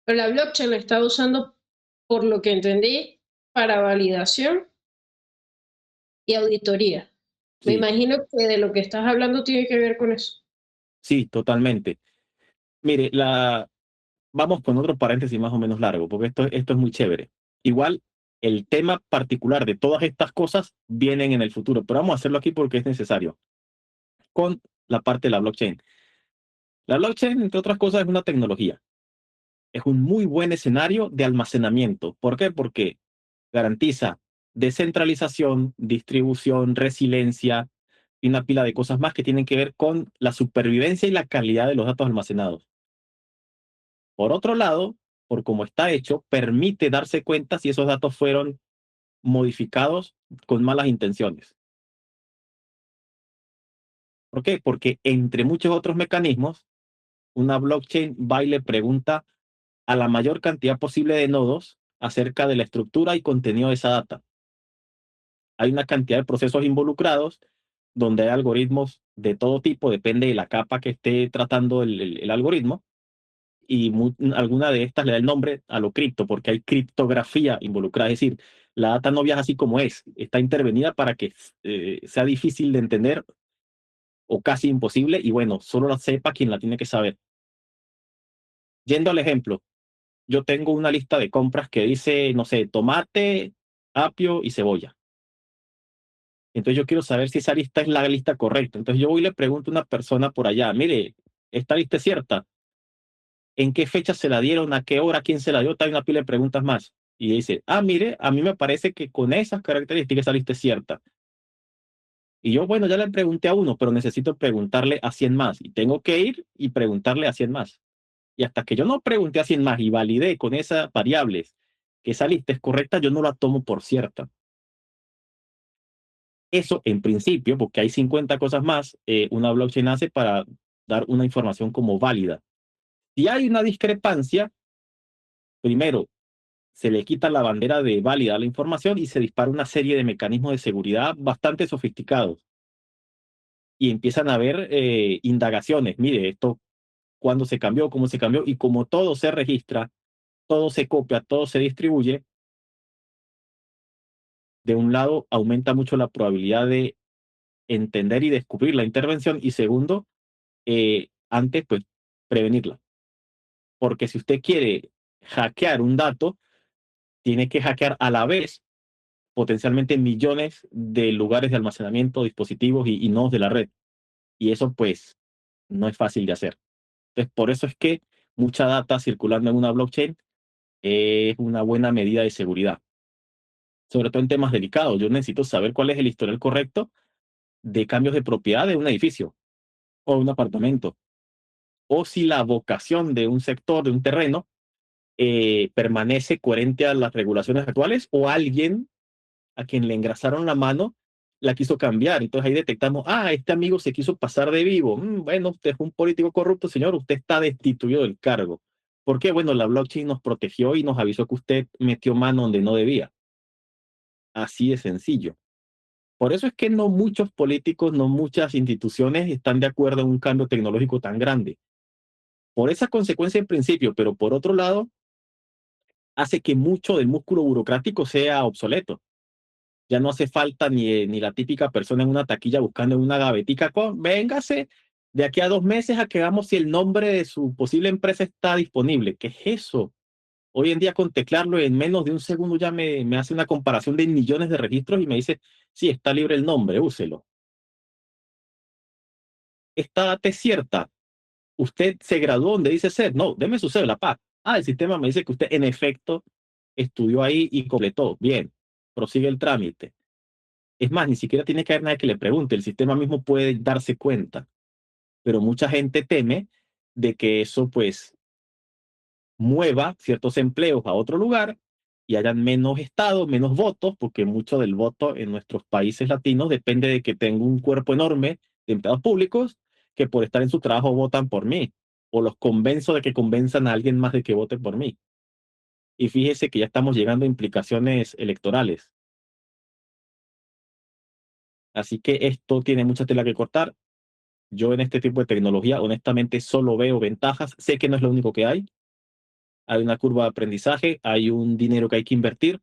Pero la blockchain la está usando, por lo que entendí, para validación y auditoría. Me sí, imagino que de lo que estás hablando tiene que ver con eso. sí, totalmente. Mire, vamos con otro paréntesis más o menos largo, porque esto es muy chévere. Igual, el tema particular de todas estas cosas vienen en el futuro, pero vamos a hacerlo aquí porque es necesario, con la parte de la blockchain. La blockchain, entre otras cosas, es una tecnología. Es un muy buen escenario de almacenamiento. ¿Por qué? Porque garantiza descentralización, distribución, resiliencia y una pila de cosas más que tienen que ver con la supervivencia y la calidad de los datos almacenados. Por otro lado, por cómo está hecho, permite darse cuenta si esos datos fueron modificados con malas intenciones. ¿Por qué? Porque entre muchos otros mecanismos, una blockchain va y le pregunta a la mayor cantidad posible de nodos acerca de la estructura y contenido de esa data. Hay una cantidad de procesos involucrados donde hay algoritmos de todo tipo, depende de la capa que esté tratando el algoritmo, y alguna de estas le da el nombre a lo cripto, porque hay criptografía involucrada, es decir, la data no viaja así como es, está intervenida para que sea difícil de entender o casi imposible, y bueno, solo la sepa quien la tiene que saber. Yendo al ejemplo, yo tengo una lista de compras que dice, no sé, tomate, apio y cebolla. Entonces yo quiero saber si esa lista es la lista correcta. Entonces yo voy y le pregunto a una persona por allá, mire, ¿esta lista es cierta? ¿En qué fecha se la dieron? ¿A qué hora? ¿Quién se la dio? Hay una pila de preguntas más. Y dice, mire, a mí me parece que con esas características esa lista es cierta. Y yo, bueno, ya le pregunté a uno, pero necesito preguntarle a 100 más. Y tengo que ir y preguntarle a 100 más. Y hasta que yo no pregunté a 100 más y validé con esas variables que esa lista es correcta, yo no la tomo por cierta. Eso en principio, porque hay 50 cosas más, una blockchain hace para dar una información como válida. Si hay una discrepancia, primero se le quita la bandera de válida a la información y se dispara una serie de mecanismos de seguridad bastante sofisticados. Y empiezan a haber indagaciones. Mire, esto, cuándo se cambió, cómo se cambió, y como todo se registra, todo se copia, todo se distribuye, de un lado aumenta mucho la probabilidad de entender y descubrir la intervención, y segundo, antes, pues, prevenirla. Porque si usted quiere hackear un dato, tiene que hackear a la vez potencialmente millones de lugares de almacenamiento, dispositivos y nodos de la red. Y eso, pues, no es fácil de hacer. Entonces, por eso es que mucha data circulando en una blockchain es una buena medida de seguridad. Sobre todo en temas delicados. Yo necesito saber cuál es el historial correcto de cambios de propiedad de un edificio o un apartamento. O si la vocación de un sector, de un terreno, permanece coherente a las regulaciones actuales, o alguien a quien le engrasaron la mano la quiso cambiar. Entonces ahí detectamos, este amigo se quiso pasar de vivo. Bueno, usted es un político corrupto, señor, usted está destituido del cargo. ¿Por qué? Bueno, la blockchain nos protegió y nos avisó que usted metió mano donde no debía. Así de sencillo. Por eso es que no muchos políticos, no muchas instituciones están de acuerdo en un cambio tecnológico tan grande. Por esa consecuencia en principio, pero por otro lado, hace que mucho del músculo burocrático sea obsoleto. Ya no hace falta ni la típica persona en una taquilla buscando en una gavetica, véngase de aquí a 2 meses a que veamos si el nombre de su posible empresa está disponible. ¿Qué es eso? Hoy en día con teclarlo en menos de un segundo ya me hace una comparación de millones de registros y me dice, sí, está libre el nombre, úselo. Esta data es cierta. Usted se graduó donde dice ser. No, deme su cédula, pa. El sistema me dice que usted en efecto estudió ahí y completó. Bien, prosigue el trámite. Es más, ni siquiera tiene que haber nadie que le pregunte, el sistema mismo puede darse cuenta, pero mucha gente teme de que eso pues mueva ciertos empleos a otro lugar y hayan menos estados, menos votos, porque mucho del voto en nuestros países latinos depende de que tengo un cuerpo enorme de empleados públicos que por estar en su trabajo votan por mí, o los convenzo de que convenzan a alguien más de que vote por mí. Y fíjese que ya estamos llegando a implicaciones electorales. Así que esto tiene mucha tela que cortar. Yo en este tipo de tecnología, honestamente, solo veo ventajas. Sé que no es lo único que hay. Hay una curva de aprendizaje, hay un dinero que hay que invertir,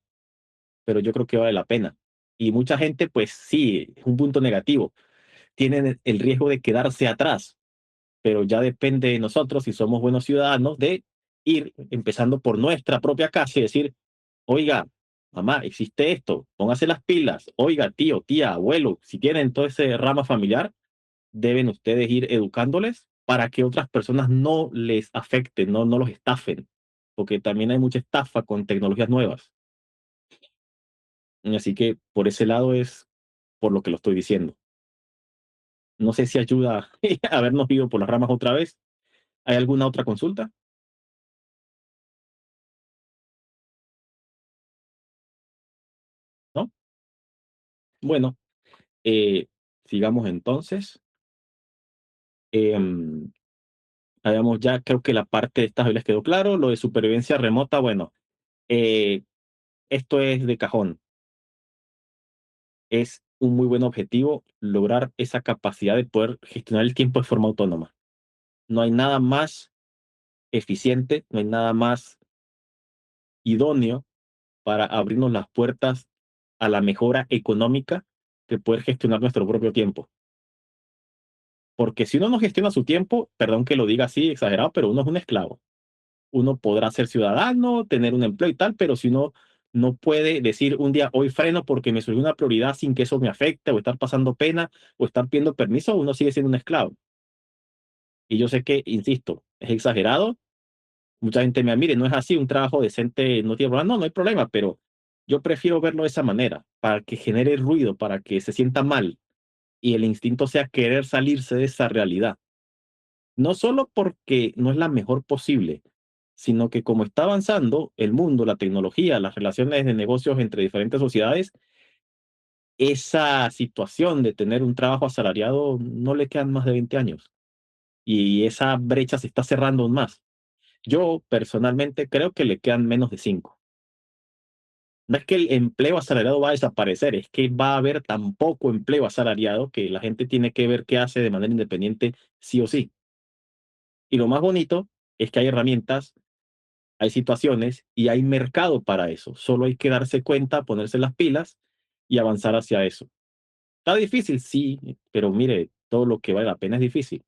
pero yo creo que vale la pena. Y mucha gente, pues sí, es un punto negativo. Tienen el riesgo de quedarse atrás, pero ya depende de nosotros, si somos buenos ciudadanos, de ir empezando por nuestra propia casa y decir, oiga, mamá, existe esto, póngase las pilas. Oiga, tío, tía, abuelo, si tienen todo ese rama familiar, deben ustedes ir educándoles para que otras personas no les afecten, no los estafen, porque también hay mucha estafa con tecnologías nuevas. Así que por ese lado es por lo que lo estoy diciendo. No sé si ayuda a habernos ido por las ramas otra vez. ¿Hay alguna otra consulta? ¿No? Bueno, eh, sigamos entonces. Em, Habíamos ya, creo que la parte de estas les quedó claro. Lo de supervivencia remota, bueno, eh, esto es de cajón. Es un muy buen objetivo lograr esa capacidad de poder gestionar el tiempo de forma autónoma. No hay nada más eficiente, no hay nada más idóneo para abrirnos las puertas a la mejora económica que poder gestionar nuestro propio tiempo. Porque si uno no gestiona su tiempo, perdón que lo diga así exagerado, pero uno es un esclavo. Uno podrá ser ciudadano, tener un empleo y tal, pero si uno no puede decir un día, hoy freno porque me surgió una prioridad sin que eso me afecte, o estar pasando pena, o estar pidiendo permiso, uno sigue siendo un esclavo. Y yo sé que, insisto, es exagerado. Mucha gente me mire, no es así, un trabajo decente no tiene problema. No, no hay problema, pero yo prefiero verlo de esa manera, para que genere ruido, para que se sienta mal y el instinto sea querer salirse de esa realidad. No solo porque no es la mejor posible, sino que como está avanzando el mundo, la tecnología, las relaciones de negocios entre diferentes sociedades, esa situación de tener un trabajo asalariado no le quedan más de 20 años y esa brecha se está cerrando aún más. Yo personalmente creo que le quedan menos de 5. No es que el empleo asalariado va a desaparecer, es que va a haber tan poco empleo asalariado que la gente tiene que ver qué hace de manera independiente sí o sí. Y lo más bonito es que hay herramientas, hay situaciones y hay mercado para eso. Solo hay que darse cuenta, ponerse las pilas y avanzar hacia eso. Está difícil, sí, pero mire, todo lo que vale la pena es difícil.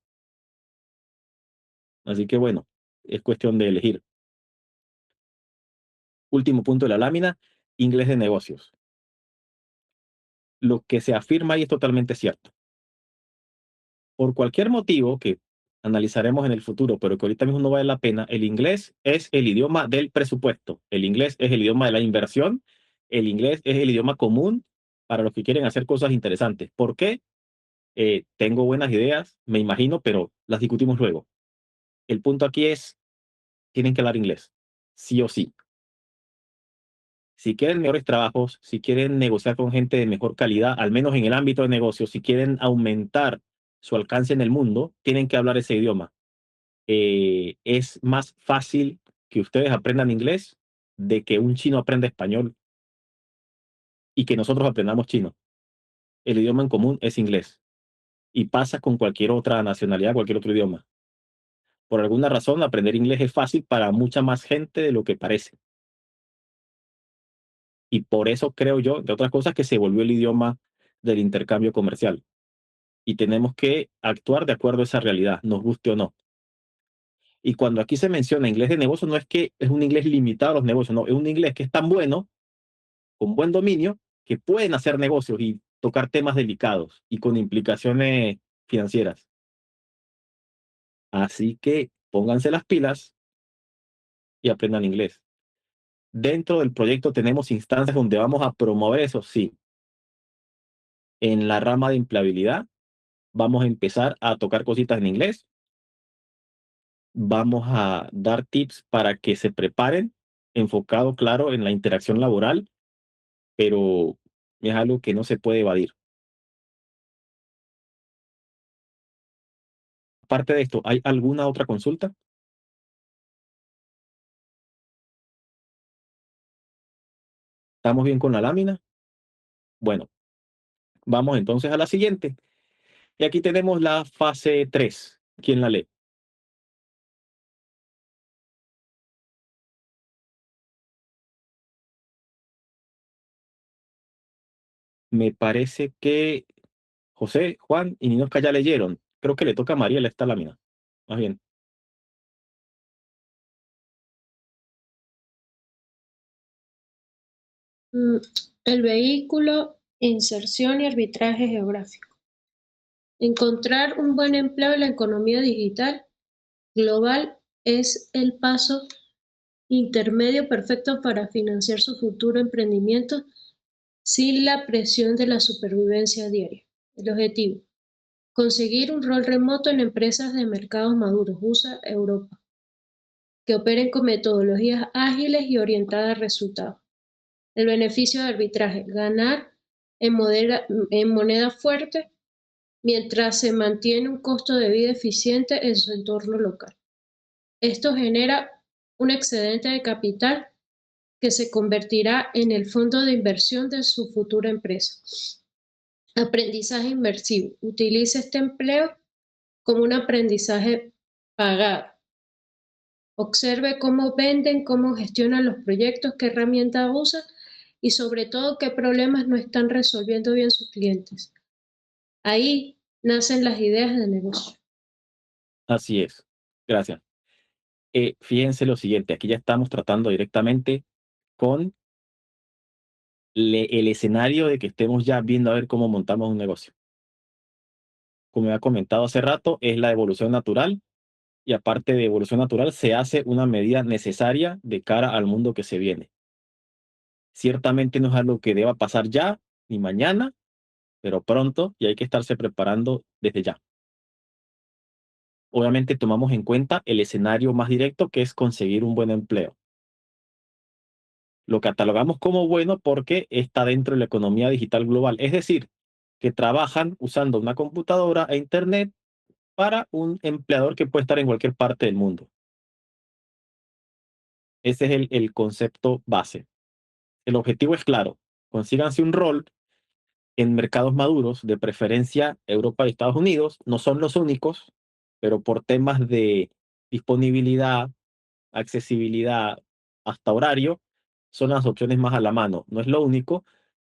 Así que bueno, es cuestión de elegir. Último punto de la lámina, inglés de negocios. Lo que se afirma ahí es totalmente cierto. Por cualquier motivo que analizaremos en el futuro, pero que ahorita mismo no vale la pena, el inglés es el idioma del presupuesto, el inglés es el idioma de la inversión, el inglés es el idioma común para los que quieren hacer cosas interesantes. ¿Por qué? Tengo buenas ideas, me imagino, pero las discutimos luego. El punto aquí es, tienen que hablar inglés, sí o sí. Si quieren mejores trabajos, si quieren negociar con gente de mejor calidad, al menos en el ámbito de negocios, si quieren aumentar su alcance en el mundo, tienen que hablar ese idioma. Es más fácil que ustedes aprendan inglés de que un chino aprenda español y que nosotros aprendamos chino. El idioma en común es inglés y pasa con cualquier otra nacionalidad, cualquier otro idioma. Por alguna razón, aprender inglés es fácil para mucha más gente de lo que parece. Y por eso creo yo, de otras cosas, que se volvió el idioma del intercambio comercial. Y tenemos que actuar de acuerdo a esa realidad, nos guste o no. Y cuando aquí se menciona inglés de negocio, no es que es un inglés limitado a los negocios, no, es un inglés que es tan bueno, con buen dominio, que pueden hacer negocios y tocar temas delicados y con implicaciones financieras. Así que pónganse las pilas y aprendan inglés. Dentro del proyecto tenemos instancias donde vamos a promover eso, sí. En la rama de empleabilidad vamos a empezar a tocar cositas en inglés. Vamos a dar tips para que se preparen, enfocado, claro, en la interacción laboral, pero es algo que no se puede evadir. Aparte de esto, ¿hay alguna otra consulta? ¿Estamos bien con la lámina? Bueno, vamos entonces a la siguiente. Y aquí tenemos la fase 3. ¿Quién la lee? Me parece que José, Juan y Ninosca ya leyeron. Creo que le toca a Mariela esta lámina. Más bien. Mm, El vehículo, inserción y arbitraje geográfico. Encontrar un buen empleo en la economía digital global es el paso intermedio perfecto para financiar su futuro emprendimiento sin la presión de la supervivencia diaria. El objetivo: conseguir un rol remoto en empresas de mercados maduros, USA, Europa, que operen con metodologías ágiles y orientadas a resultados. El beneficio de arbitraje: ganar en moneda fuerte mientras se mantiene un costo de vida eficiente en su entorno local. Esto genera un excedente de capital que se convertirá en el fondo de inversión de su futura empresa. Aprendizaje inmersivo: utilice este empleo como un aprendizaje pagado. Observe cómo venden, cómo gestionan los proyectos, qué herramientas usan y sobre todo qué problemas no están resolviendo bien sus clientes. Ahí nacen las ideas de negocio. Así es. Gracias. Fíjense lo siguiente, aquí ya estamos tratando directamente con el escenario de que estemos ya viendo a ver cómo montamos un negocio. Como he comentado hace rato, es la evolución natural y aparte de evolución natural, se hace una medida necesaria de cara al mundo que se viene. Ciertamente no es algo que deba pasar ya ni mañana, pero pronto y hay que estarse preparando desde ya. obviamente tomamos en cuenta el escenario más directo, que es conseguir un buen empleo. Lo catalogamos como bueno porque está dentro de la economía digital global, es decir, que trabajan usando una computadora e internet para un empleador que puede estar en cualquier parte del mundo. Ese es el concepto base. El objetivo es claro: consíganse un rol en mercados maduros, de preferencia Europa y Estados Unidos. No son los únicos, pero por temas de disponibilidad, accesibilidad, hasta horario, son las opciones más a la mano. No es lo único.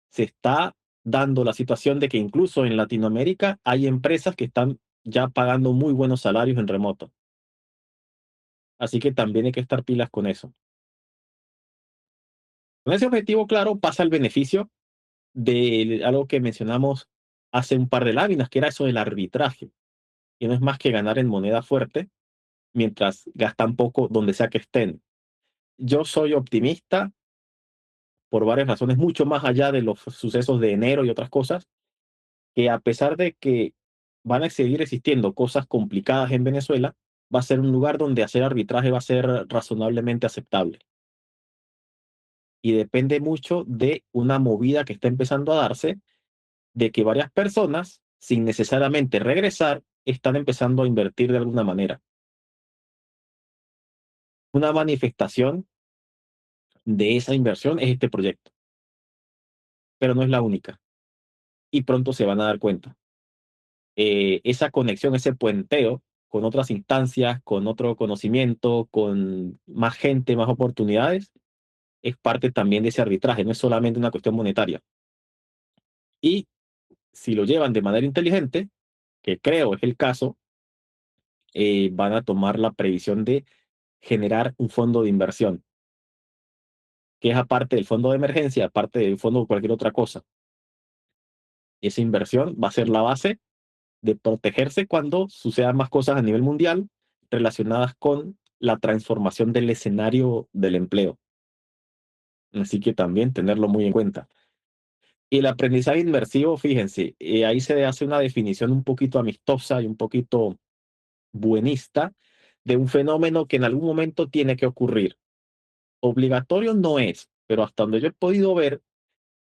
Se está dando la situación de que incluso en Latinoamérica hay empresas que están ya pagando muy buenos salarios en remoto. Así que también hay que estar pilas con eso. Con ese objetivo claro pasa el beneficio de algo que mencionamos hace un par de láminas, que era eso del arbitraje, y no es más que ganar en moneda fuerte mientras gastan poco donde sea que estén. Yo soy optimista por varias razones, mucho más allá de los sucesos de enero y otras cosas, que a pesar de que van a seguir existiendo cosas complicadas en Venezuela, va a ser un lugar donde hacer arbitraje va a ser razonablemente aceptable. Y depende mucho de una movida que está empezando a darse, de que varias personas, sin necesariamente regresar, están empezando a invertir de alguna manera. Una manifestación de esa inversión es este proyecto, pero no es la única. Y pronto se van a dar cuenta. Esa conexión, ese puenteo con otras instancias, con otro conocimiento, con más gente, más oportunidades, es parte también de ese arbitraje, no es solamente una cuestión monetaria. Y si lo llevan de manera inteligente, que creo es el caso, van a tomar la previsión de generar un fondo de inversión, que es aparte del fondo de emergencia, aparte del fondo de cualquier otra cosa. Esa inversión va a ser la base de protegerse cuando sucedan más cosas a nivel mundial relacionadas con la transformación del escenario del empleo. Así que también tenerlo muy en cuenta. Y el aprendizaje inmersivo, fíjense, ahí se hace una definición un poquito amistosa y un poquito buenista de un fenómeno que en algún momento tiene que ocurrir. Obligatorio no es, pero hasta donde yo he podido ver,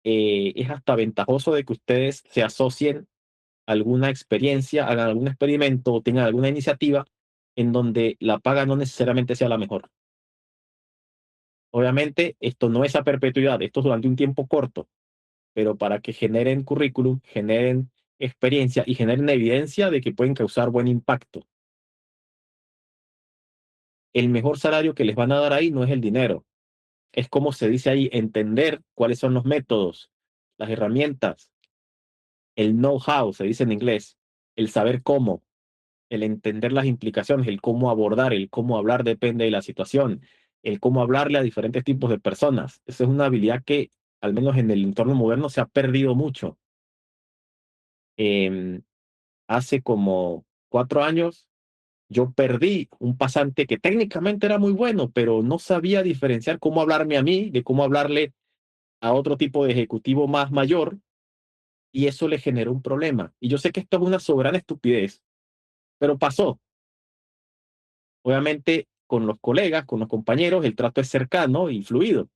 es hasta ventajoso de que ustedes se asocien a alguna experiencia, hagan algún experimento o tengan alguna iniciativa en donde la paga no necesariamente sea la mejor. Obviamente, esto no es a perpetuidad, esto es durante un tiempo corto, pero para que generen currículum, generen experiencia y generen evidencia de que pueden causar buen impacto. El mejor salario que les van a dar ahí no es el dinero, es como se dice ahí, entender cuáles son los métodos, las herramientas, el know-how, se dice en inglés, el saber cómo, el entender las implicaciones, el cómo abordar, el cómo hablar depende de la situación, el cómo hablarle a diferentes tipos de personas. Esa es una habilidad que, al menos en el entorno moderno, se ha perdido mucho. Em, Hace como 4 años, yo perdí un pasante que técnicamente era muy bueno, pero no sabía diferenciar cómo hablarme a mí de cómo hablarle a otro tipo de ejecutivo más mayor, y eso le generó un problema. Y yo sé que esto es una soberana estupidez, pero pasó. Obviamente, con los colegas, con los compañeros, el trato es cercano y fluido.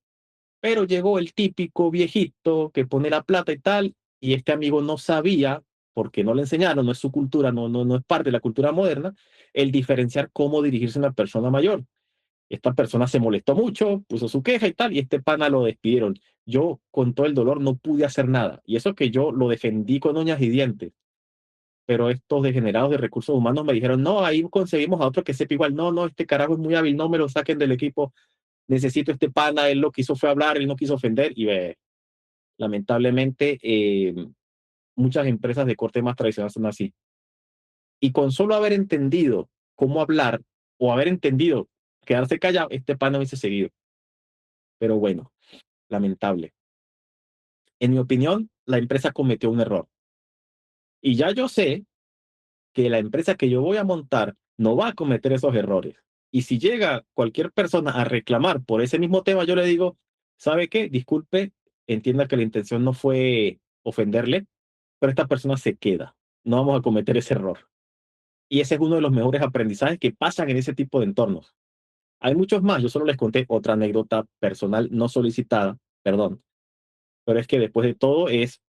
Pero llegó el típico viejito que pone la plata y tal, y este amigo no sabía, porque no le enseñaron, no es su cultura, no es parte de la cultura moderna, el diferenciar cómo dirigirse a una persona mayor. Esta persona se molestó mucho, puso su queja y tal, y este pana lo despidieron. Yo, con todo el dolor, no pude hacer nada. Y eso que yo lo defendí con uñas y dientes. Pero estos degenerados de recursos humanos me dijeron, no, ahí conseguimos a otro que sepa igual. No, este carajo es muy hábil, no me lo saquen del equipo. Necesito este pana, él lo que hizo fue hablar, él no quiso ofender. Y lamentablemente, muchas empresas de corte más tradicional son así. Y con solo haber entendido cómo hablar o haber entendido quedarse callado, este pana hubiese seguido. Pero bueno, lamentable. En mi opinión, la empresa cometió un error. Y ya yo sé que la empresa que yo voy a montar no va a cometer esos errores. Y si llega cualquier persona a reclamar por ese mismo tema, yo le digo, ¿sabe qué? Disculpe, entienda que la intención no fue ofenderle, pero esta persona se queda. No vamos a cometer ese error. Y ese es uno de los mejores aprendizajes que pasan en ese tipo de entornos. Hay muchos más, yo solo les conté otra anécdota personal no solicitada, perdón, pero es que después de todo es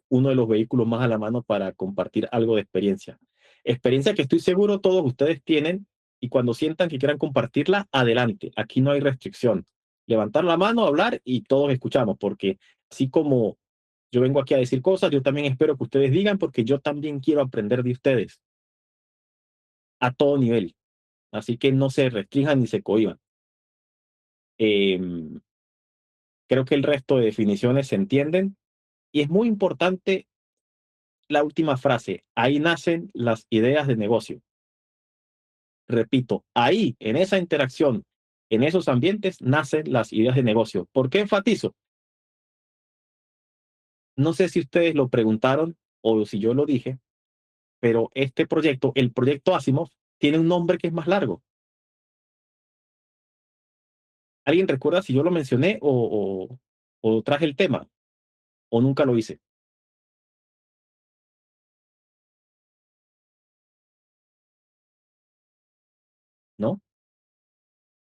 uno de los vehículos más a la mano para compartir algo de experiencia. Experiencia que estoy seguro todos ustedes tienen y cuando sientan que quieran compartirla, adelante. Aquí no hay restricción. Levantar la mano, hablar y todos escuchamos, porque así como yo vengo aquí a decir cosas, yo también espero que ustedes digan, porque yo también quiero aprender de ustedes a todo nivel. Así que no se restrinjan ni se cohiban. Eh, Creo que el resto de definiciones se entienden y es muy importante la última frase. Ahí nacen las ideas de negocio. Repito, ahí, en esa interacción, en esos ambientes, nacen las ideas de negocio. ¿Por qué enfatizo? No sé si ustedes lo preguntaron o si yo lo dije, pero este proyecto, el proyecto Asimov, tiene un nombre que es más largo. ¿Alguien recuerda si yo lo mencioné o traje el tema o nunca lo hice? ¿No?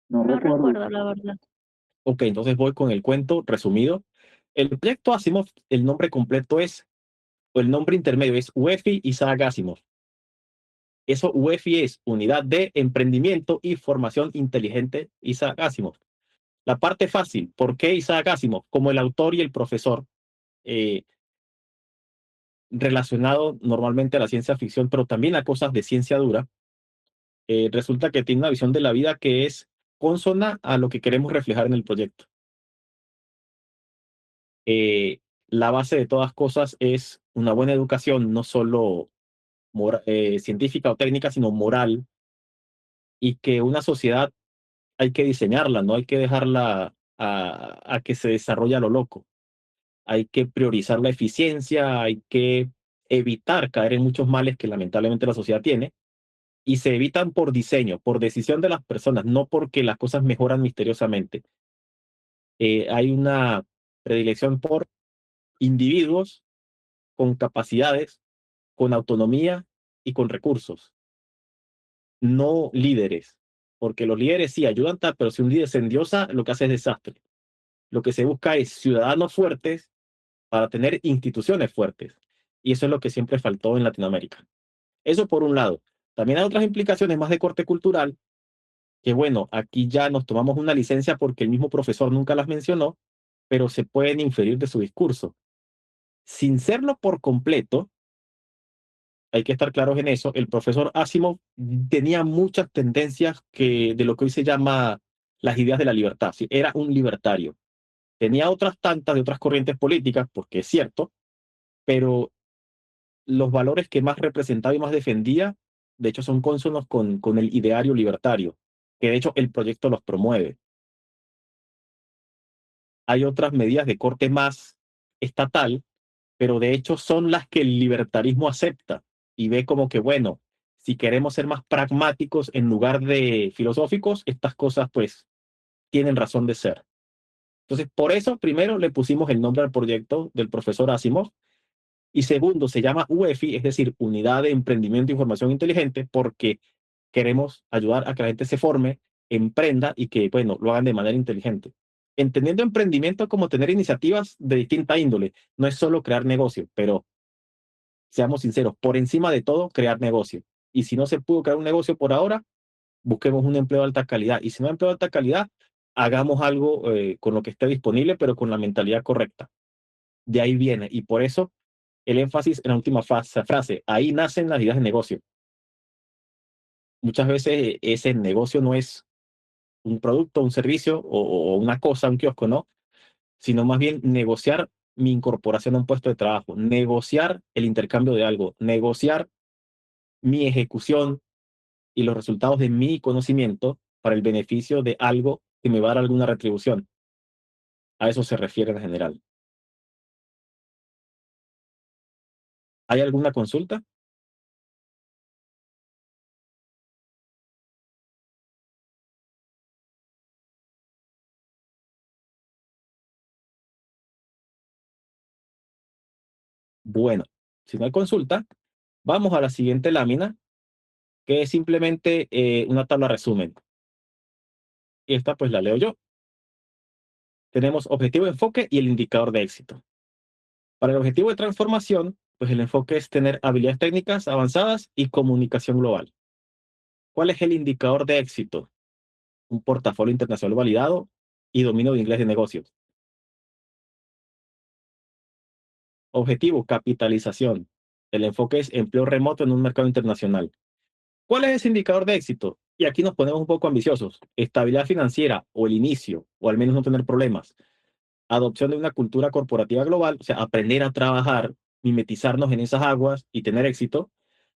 No No recuerdo. recuerdo, la verdad. Ok, entonces voy con el cuento resumido. El proyecto Asimov, el nombre completo es, o el nombre intermedio es UEFI Isaac Asimov. Eso UEFI es Unidad de Emprendimiento y Formación Inteligente Isaac Asimov. La parte fácil, ¿por qué Isaac Asimov? Como el autor y el profesor eh, relacionado normalmente a la ciencia ficción, pero también a cosas de ciencia dura, resulta que tiene una visión de la vida que es consona a lo que queremos reflejar en el proyecto. Eh, la base de todas cosas es una buena educación, no solo científica o técnica, sino moral, y que una sociedad hay que diseñarla, no hay que dejarla a que se desarrolle a lo loco. Hay que priorizar la eficiencia, hay que evitar caer en muchos males que lamentablemente la sociedad tiene, y se evitan por diseño, por decisión de las personas, no porque las cosas mejoran misteriosamente. Hay una predilección por individuos con capacidades, con autonomía y con recursos, no líderes, porque los líderes sí ayudan, pero si un líder se endiosa, lo que hace es desastre. Lo que se busca es ciudadanos fuertes para tener instituciones fuertes. Y eso es lo que siempre faltó en Latinoamérica. Eso por un lado. También hay otras implicaciones más de corte cultural, que bueno, aquí ya nos tomamos una licencia porque el mismo profesor nunca las mencionó, pero se pueden inferir de su discurso. Sin serlo por completo, hay que estar claros en eso, el profesor Asimov tenía muchas tendencias de lo que hoy se llama las ideas de la libertad. ¿Sí? Era un libertario. Tenía otras tantas de otras corrientes políticas, porque es cierto, pero los valores que más representaba y más defendía, de hecho, son cónsonos con el ideario libertario, que de hecho el proyecto los promueve. Hay otras medidas de corte más estatal, pero de hecho son las que el libertarismo acepta y ve como que, bueno, si queremos ser más pragmáticos en lugar de filosóficos, estas cosas pues tienen razón de ser. Entonces, por eso primero le pusimos el nombre al proyecto del profesor Asimov y segundo se llama UEFI, es decir, Unidad de Emprendimiento e Información Inteligente, porque queremos ayudar a que la gente se forme, emprenda y que, bueno, lo hagan de manera inteligente. Entendiendo emprendimiento como tener iniciativas de distinta índole, no es solo crear negocio, pero seamos sinceros, por encima de todo, crear negocio. Y si no se pudo crear un negocio por ahora, busquemos un empleo de alta calidad. Y si no hay empleo de alta calidad, hagamos algo con lo que esté disponible, pero con la mentalidad correcta. De ahí viene. Y por eso el énfasis en la última frase, ahí nacen las ideas de negocio. Muchas veces ese negocio no es un producto, un servicio o una cosa, un kiosco, no, sino más bien negociar mi incorporación a un puesto de trabajo, negociar el intercambio de algo, negociar mi ejecución y los resultados de mi conocimiento para el beneficio de algo que me va a dar alguna retribución. A eso se refiere en general. ¿Hay alguna consulta? Bueno, si no hay consulta, vamos a la siguiente lámina que es simplemente una tabla resumen. Y esta pues la leo yo. Tenemos objetivo de enfoque y el indicador de éxito. Para el objetivo de transformación, pues el enfoque es tener habilidades técnicas avanzadas y comunicación global. ¿Cuál es el indicador de éxito? Un portafolio internacional validado y dominio de inglés de negocios. Objetivo, capitalización. El enfoque es empleo remoto en un mercado internacional. ¿Cuál es ese indicador de éxito? Y aquí nos ponemos un poco ambiciosos. Estabilidad financiera o el inicio, o al menos no tener problemas. Adopción de una cultura corporativa global, o sea, aprender a trabajar, mimetizarnos en esas aguas y tener éxito.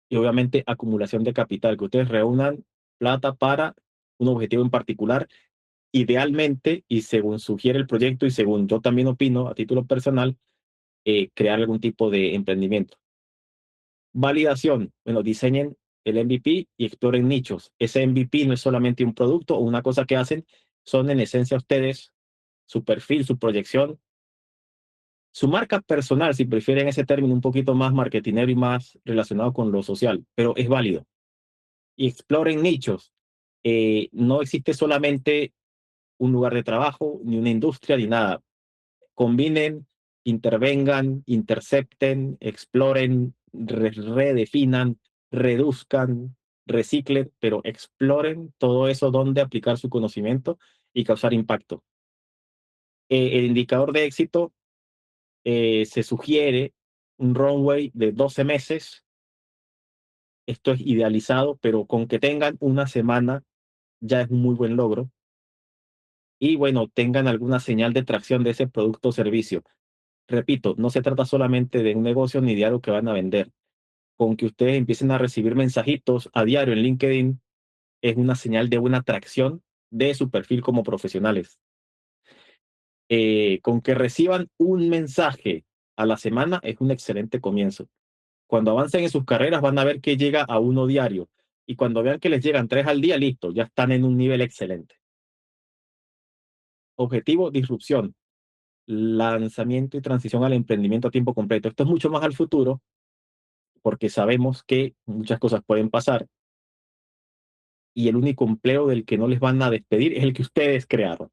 Y obviamente acumulación de capital, que ustedes reúnan plata para un objetivo en particular, idealmente, y según sugiere el proyecto y según yo también opino a título personal, crear algún tipo de emprendimiento. Validación, bueno, diseñen el MVP y exploren nichos. Ese MVP no es solamente un producto o una cosa que hacen, son en esencia ustedes, su perfil, su proyección, su marca personal, si prefieren ese término un poquito más marketinero y más relacionado con lo social, pero es válido. Y exploren nichos. No existe solamente un lugar de trabajo, ni una industria, ni nada. Combinen, intervengan, intercepten, exploren, redefinan, reduzcan, reciclen, pero exploren todo eso donde aplicar su conocimiento y causar impacto. El indicador de éxito se sugiere un runway de 12 meses. Esto es idealizado, pero con que tengan una semana ya es un muy buen logro. Y bueno, tengan alguna señal de tracción de ese producto o servicio. Repito, no se trata solamente de un negocio ni de algo que van a vender. Con que ustedes empiecen a recibir mensajitos a diario en LinkedIn es una señal de buena atracción de su perfil como profesionales. Con que reciban un mensaje a la semana es un excelente comienzo. Cuando avancen en sus carreras van a ver que llega a uno diario. Y cuando vean que les llegan 3 al día, listo, ya están en un nivel excelente. Objetivo, disrupción, lanzamiento y transición al emprendimiento a tiempo completo. Esto es mucho más al futuro porque sabemos que muchas cosas pueden pasar y el único empleo del que no les van a despedir es el que ustedes crearon.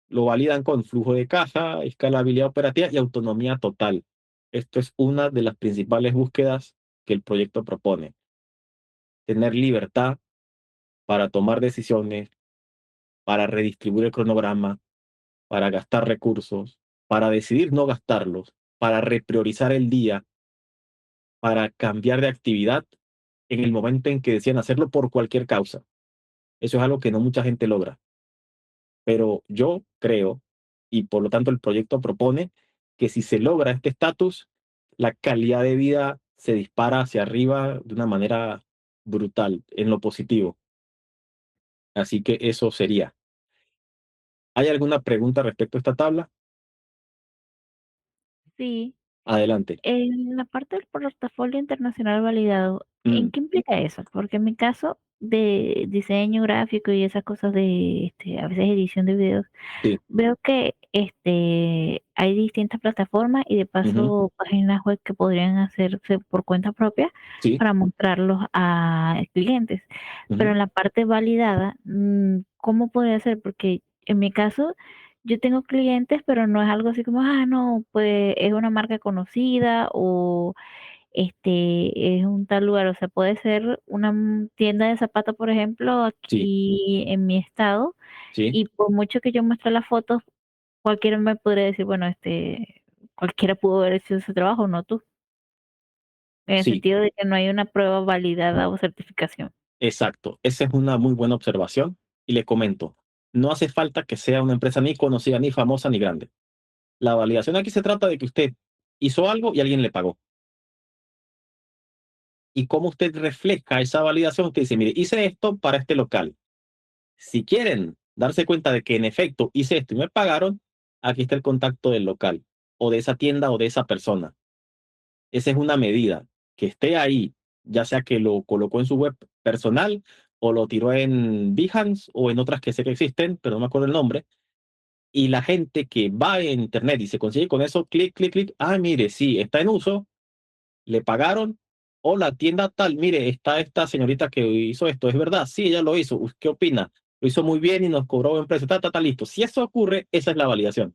Lo validan con flujo de caja, escalabilidad operativa y autonomía total. Esto es una de las principales búsquedas que el proyecto propone. Tener libertad para tomar decisiones, para redistribuir el cronograma, para gastar recursos, para decidir no gastarlos, para repriorizar el día, para cambiar de actividad en el momento en que decían hacerlo por cualquier causa. Eso es algo que no mucha gente logra. Pero yo creo, y por lo tanto el proyecto propone, que si se logra este estatus, la calidad de vida se dispara hacia arriba de una manera brutal, en lo positivo. Así que eso sería. ¿Hay alguna pregunta respecto a esta tabla? Sí. Adelante. En la parte del portafolio internacional validado, ¿en Mm, qué implica eso? Porque en mi caso de diseño gráfico y esas cosas de a veces edición de videos, sí. veo que hay distintas plataformas y de Ujú, paso páginas web que podrían hacerse por cuenta propia sí. para mostrarlos a clientes. Pero Ujú, en la parte validada, ¿cómo podría ser? Porque en mi caso, yo tengo clientes, pero no es algo así como, no, pues es una marca conocida o es un tal lugar. O sea, puede ser una tienda de zapatos, por ejemplo, sí. aquí en mi estado, Sí. y por mucho que yo muestre las fotos, cualquiera me podría decir, bueno, cualquiera pudo haber hecho ese trabajo, no tú. En el Sí. sentido de que no hay una prueba validada o certificación. Exacto. Esa es una muy buena observación. Y le comento, no hace falta que sea una empresa ni conocida, ni famosa, ni grande. La validación aquí se trata de que usted hizo algo y alguien le pagó. Y cómo usted refleja esa validación, usted dice, mire, hice esto para este local. Si quieren darse cuenta de que en efecto hice esto y me pagaron, aquí está el contacto del local o de esa tienda o de esa persona. Esa es una medida. Que esté ahí, ya sea que lo colocó en su web personal o lo tiró en Behance o en otras que sé que existen, pero no me acuerdo el nombre. Y la gente que va en internet y se consigue con eso, clic, clic, clic, mire, sí, está en uso, le pagaron o la tienda tal, mire, está esta señorita que hizo esto, ¿es verdad? Sí, ella lo hizo. ¿Qué opina? Lo hizo muy bien y nos cobró buen precio, listo. Si eso ocurre, esa es la validación.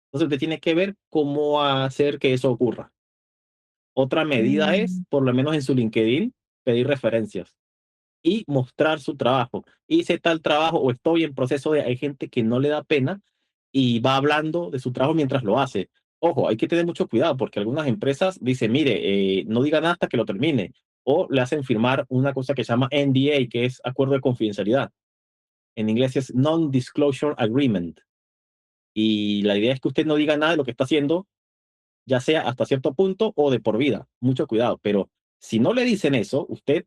Entonces usted tiene que ver cómo hacer que eso ocurra. Otra medida es, Mm, por lo menos en su LinkedIn, pedir referencias y mostrar su trabajo. Hice tal trabajo o estoy en proceso de... Hay gente que no le da pena y va hablando de su trabajo mientras lo hace. Ojo, hay que tener mucho cuidado porque algunas empresas dicen, mire, no diga nada hasta que lo termine. O le hacen firmar una cosa que se llama NDA, que es acuerdo de confidencialidad. En inglés es Non-Disclosure Agreement. Y la idea es que usted no diga nada de lo que está haciendo, ya sea hasta cierto punto o de por vida. Mucho cuidado. Pero si no le dicen eso, usted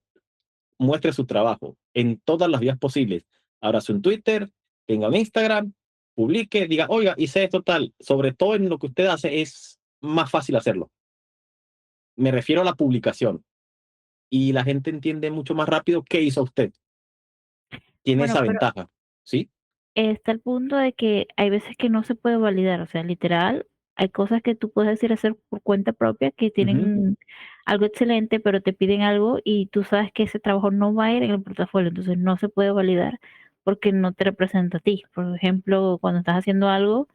muestre su trabajo en todas las vías posibles. Abra su Twitter, tenga un Instagram, publique, diga, oiga, hice esto tal. Sobre todo en lo que usted hace es más fácil hacerlo. Me refiero a la publicación. Y la gente entiende mucho más rápido qué hizo usted. Tiene Bueno, esa pero ventaja, ¿sí? está el punto de que hay veces que no se puede validar, o sea, literal, hay cosas que tú puedes decir hacer por cuenta propia que Ujú. tienen algo excelente, pero te piden algo y tú sabes que ese trabajo no va a ir en el portafolio, entonces no se puede validar porque no te representa a ti. Por ejemplo, cuando estás haciendo algo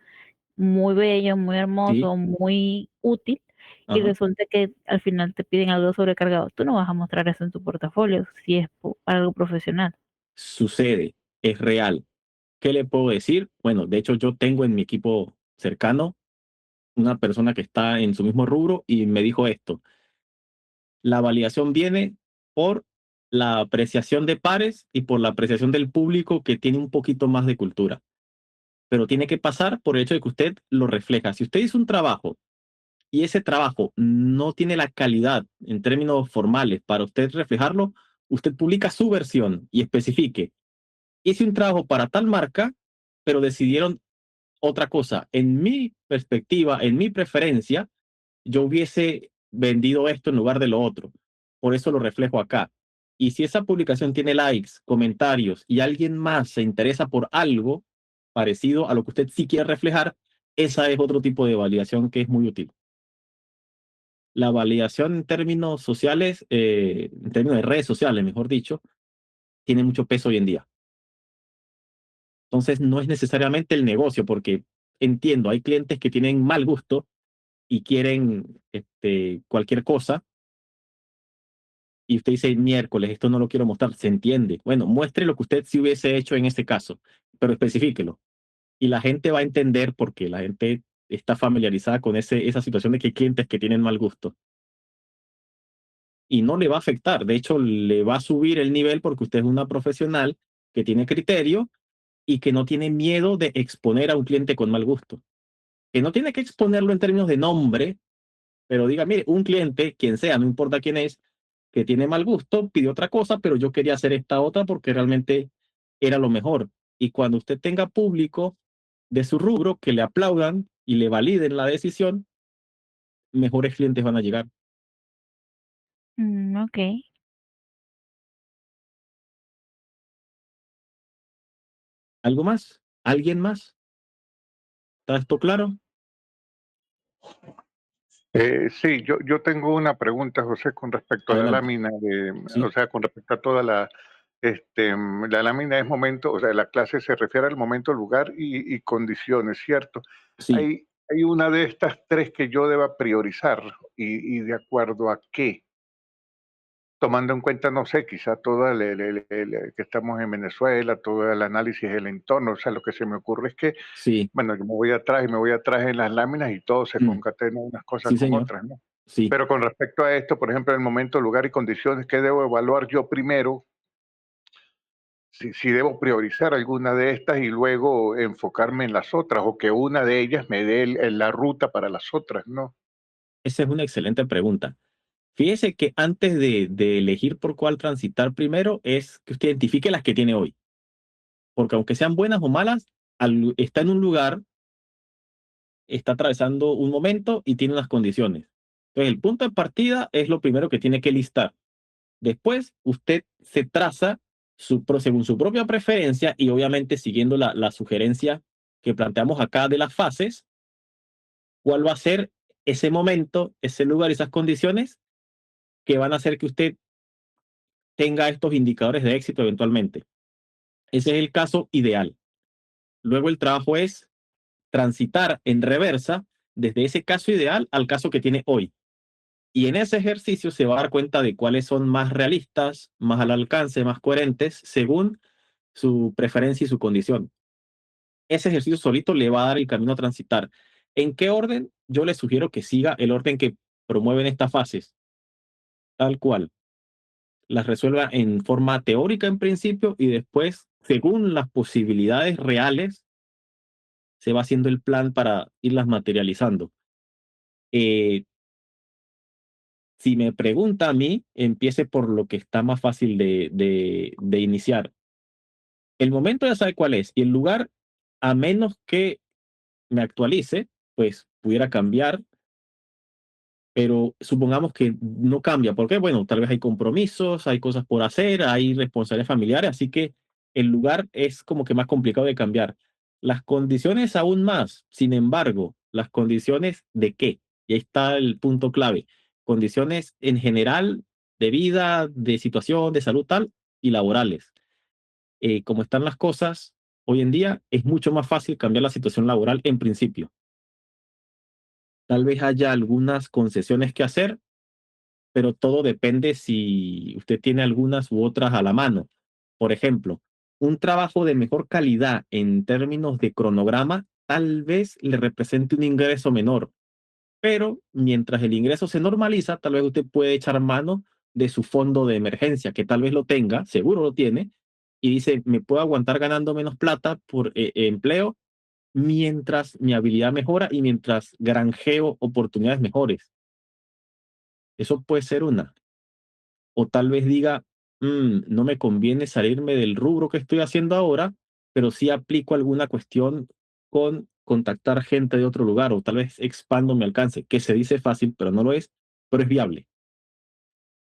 muy bello, muy Sí, hermoso, muy útil, y ajá. resulta que al final te piden algo sobrecargado, tú no vas a mostrar eso en tu portafolio si es algo profesional. Sucede, es real. ¿Qué le puedo decir? Bueno, de hecho yo tengo en mi equipo cercano una persona que está en su mismo rubro y me dijo esto. La validación viene por la apreciación de pares y por la apreciación del público que tiene un poquito más de cultura. Pero tiene que pasar por el hecho de que usted lo refleja. Si usted hizo un trabajo y ese trabajo no tiene la calidad en términos formales para usted reflejarlo, usted publica su versión y especifique. Hice un trabajo para tal marca, pero decidieron otra cosa. En mi perspectiva, en mi preferencia, yo hubiese vendido esto en lugar de lo otro. Por eso lo reflejo acá. Y si esa publicación tiene likes, comentarios y alguien más se interesa por algo parecido a lo que usted sí quiere reflejar, esa es otro tipo de validación que es muy útil. La validación en términos sociales, en términos de redes sociales, mejor dicho, tiene mucho peso hoy en día. Entonces, no es necesariamente el negocio, porque entiendo, hay clientes que tienen mal gusto y quieren cualquier cosa, y usted dice, miércoles, esto no lo quiero mostrar, se entiende. Bueno, muestre lo que usted sí hubiese hecho en ese caso, pero especifíquelo. Y la gente va a entender porque la gente está familiarizada con esa situación de que hay clientes que tienen mal gusto. Y no le va a afectar, de hecho, le va a subir el nivel porque usted es una profesional que tiene criterio y que no tiene miedo de exponer a un cliente con mal gusto. Que no tiene que exponerlo en términos de nombre, pero diga, mire, un cliente, quien sea, no importa quién es, que tiene mal gusto, pidió otra cosa, pero yo quería hacer esta otra porque realmente era lo mejor. Y cuando usted tenga público de su rubro que le aplaudan y le validen la decisión, mejores clientes van a llegar. Mm, ok. ¿Algo más? ¿Alguien más? ¿Está esto claro? Sí, yo tengo una pregunta, José, con respecto a la Adelante. lámina o Sí, sea, con respecto a toda la lámina es momento, o sea, la clase se refiere al momento, lugar y condiciones, ¿cierto? sí. Hay una de estas tres que yo deba priorizar y de acuerdo a qué, tomando en cuenta, no sé, quizá toda que estamos en Venezuela, todo el análisis del entorno, o sea, lo que se me ocurre es que, Sí, bueno, yo me voy atrás y me voy atrás en las láminas y todo se mm, concatena unas cosas sí, con señor. otras, ¿no? Sí. Pero con respecto a esto, por ejemplo, el momento, lugar y condiciones, ¿qué debo evaluar yo primero? Si debo priorizar alguna de estas y luego enfocarme en las otras, o que una de ellas me dé la ruta para las otras, ¿no? Esa es una excelente pregunta. Fíjese que antes de elegir por cuál transitar primero, es que usted identifique las que tiene hoy. Porque aunque sean buenas o malas, está en un lugar, está atravesando un momento y tiene unas condiciones. Entonces, el punto de partida es lo primero que tiene que listar. Después, usted se traza según su propia preferencia y obviamente siguiendo la sugerencia que planteamos acá de las fases, cuál va a ser ese momento, ese lugar, esas condiciones que van a hacer que usted tenga estos indicadores de éxito eventualmente. Ese es el caso ideal. Luego el trabajo es transitar en reversa desde ese caso ideal al caso que tiene hoy. Y en ese ejercicio se va a dar cuenta de cuáles son más realistas, más al alcance, más coherentes, según su preferencia y su condición. Ese ejercicio solito le va a dar el camino a transitar. ¿En qué orden? Yo le sugiero que siga el orden que promueven estas fases, tal cual. Las resuelva en forma teórica en principio y después, según las posibilidades reales, se va haciendo el plan para irlas materializando. Eh, si me pregunta a mí, empiece por lo que está más fácil de iniciar. El momento ya sabe cuál es y el lugar, a menos que me actualice, pues pudiera cambiar, pero supongamos que no cambia, porque bueno, tal vez hay compromisos, hay cosas por hacer, hay responsabilidades familiares, así que el lugar es como que más complicado de cambiar. Las condiciones aún más, sin embargo, las condiciones de qué, y ahí está el punto clave, condiciones en general de vida, de situación, de salud tal, y laborales. Como están las cosas hoy en día, es mucho más fácil cambiar la situación laboral en principio. Tal vez haya algunas concesiones que hacer, pero todo depende si usted tiene algunas u otras a la mano. Por ejemplo, un trabajo de mejor calidad en términos de cronograma tal vez le represente un ingreso menor, pero mientras el ingreso se normaliza, tal vez usted puede echar mano de su fondo de emergencia, que tal vez lo tenga, seguro lo tiene, y dice, me puedo aguantar ganando menos plata por empleo mientras mi habilidad mejora y mientras granjeo oportunidades mejores. Eso puede ser una. O tal vez diga, no me conviene salirme del rubro que estoy haciendo ahora, pero sí aplico alguna cuestión con contactar gente de otro lugar o tal vez expando mi alcance, que se dice fácil, pero no lo es, pero es viable.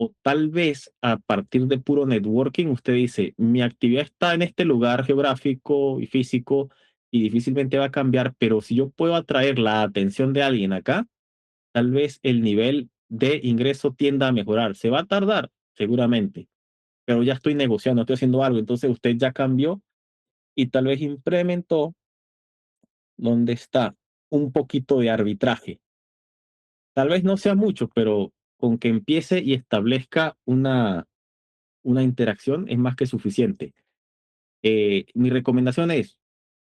O tal vez a partir de puro networking usted dice, mi actividad está en este lugar geográfico y físico y difícilmente va a cambiar, pero si yo puedo atraer la atención de alguien acá, tal vez el nivel de ingreso tienda a mejorar. Se va a tardar, seguramente, pero ya estoy negociando, estoy haciendo algo, entonces usted ya cambió y tal vez implementó donde está un poquito de arbitraje. Tal vez no sea mucho, pero con que empiece y establezca una interacción es más que suficiente. Mi recomendación es,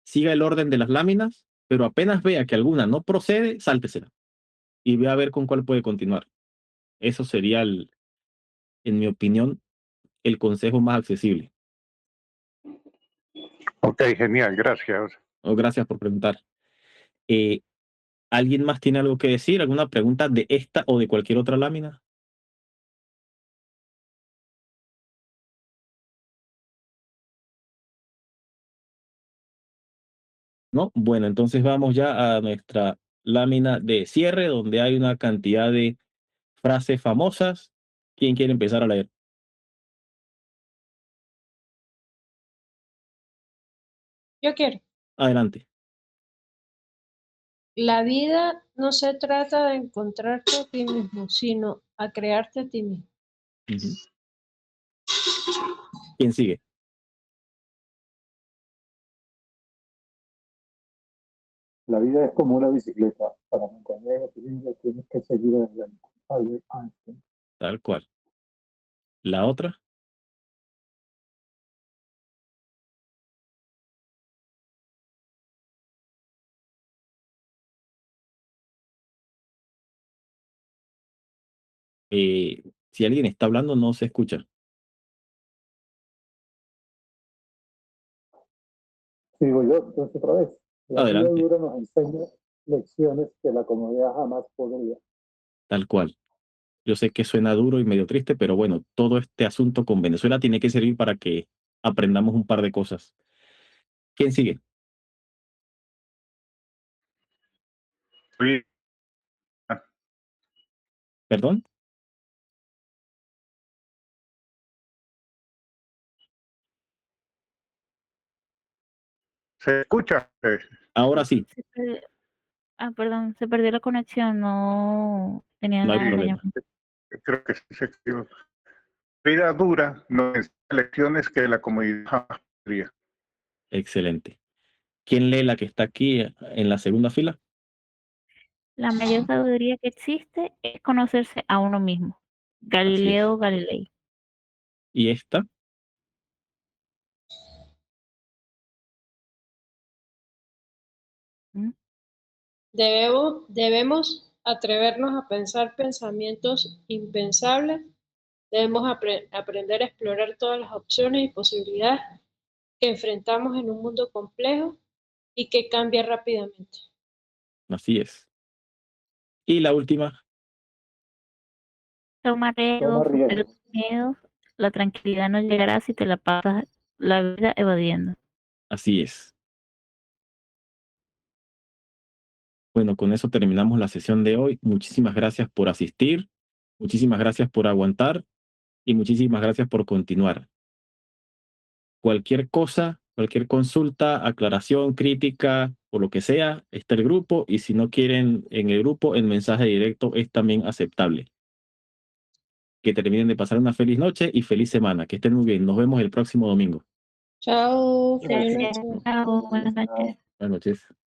siga el orden de las láminas, pero apenas vea que alguna no procede, sáltesela y vea a ver con cuál puede continuar. Eso sería, en mi opinión, el consejo más accesible. Ok, genial, gracias. Oh, gracias por preguntar. Eh, ¿Alguien más tiene algo que decir? ¿Alguna pregunta de esta o de cualquier otra lámina? ¿No? Bueno, entonces vamos ya a nuestra lámina de cierre, donde hay una cantidad de frases famosas. ¿Quién quiere empezar a leer? Yo quiero. Adelante. La vida no se trata de encontrarte a ti mismo, sino a crearte a ti mismo. Ujú. ¿Quién sigue? La vida es como una bicicleta. Para mantener el equilibrio tienes que seguir adelante. Albert Einstein. Tal cual. La otra. Si alguien está hablando, no se escucha. Sigo yo, entonces otra vez. La vida Adelante. dura nos enseña lecciones que la comodidad jamás podría. Tal cual. Yo sé que suena duro y medio triste, pero bueno, todo este asunto con Venezuela tiene que servir para que aprendamos un par de cosas. ¿Quién sigue? Sí, ¿Perdón? ¿se escucha? Ahora sí. Sí, Ah, perdón, se perdió la conexión, no tenía No hay nada de problema. llamada. Creo que sí se escribió. Vida dura nos enseña lecciones que la comunidad jamás podría. Excelente. ¿Quién lee la que está aquí en la segunda fila? La mayor sabiduría que existe es conocerse a uno mismo. Galileo Galilei. ¿Y esta? ¿Mm? Debemos atrevernos a pensar pensamientos impensables. Debemos aprender a explorar todas las opciones y posibilidades que enfrentamos en un mundo complejo y que cambia rápidamente. Así es. Y la última, Toma Toma riesgos, supera riesgos. tus miedos. La tranquilidad no llegará si te la pasas la vida evadiendo. así es. Bueno, con eso terminamos la sesión de hoy. Muchísimas gracias por asistir, muchísimas gracias por aguantar y muchísimas gracias por continuar. Cualquier cosa, cualquier consulta, aclaración, crítica o lo que sea, está el grupo y si no quieren en el grupo, el mensaje directo es también aceptable. Que terminen de pasar una feliz noche y feliz semana. Que estén muy bien. Nos vemos el próximo domingo. Chao, feliz Gracias. noche. Chao, buenas noches. Buenas noches.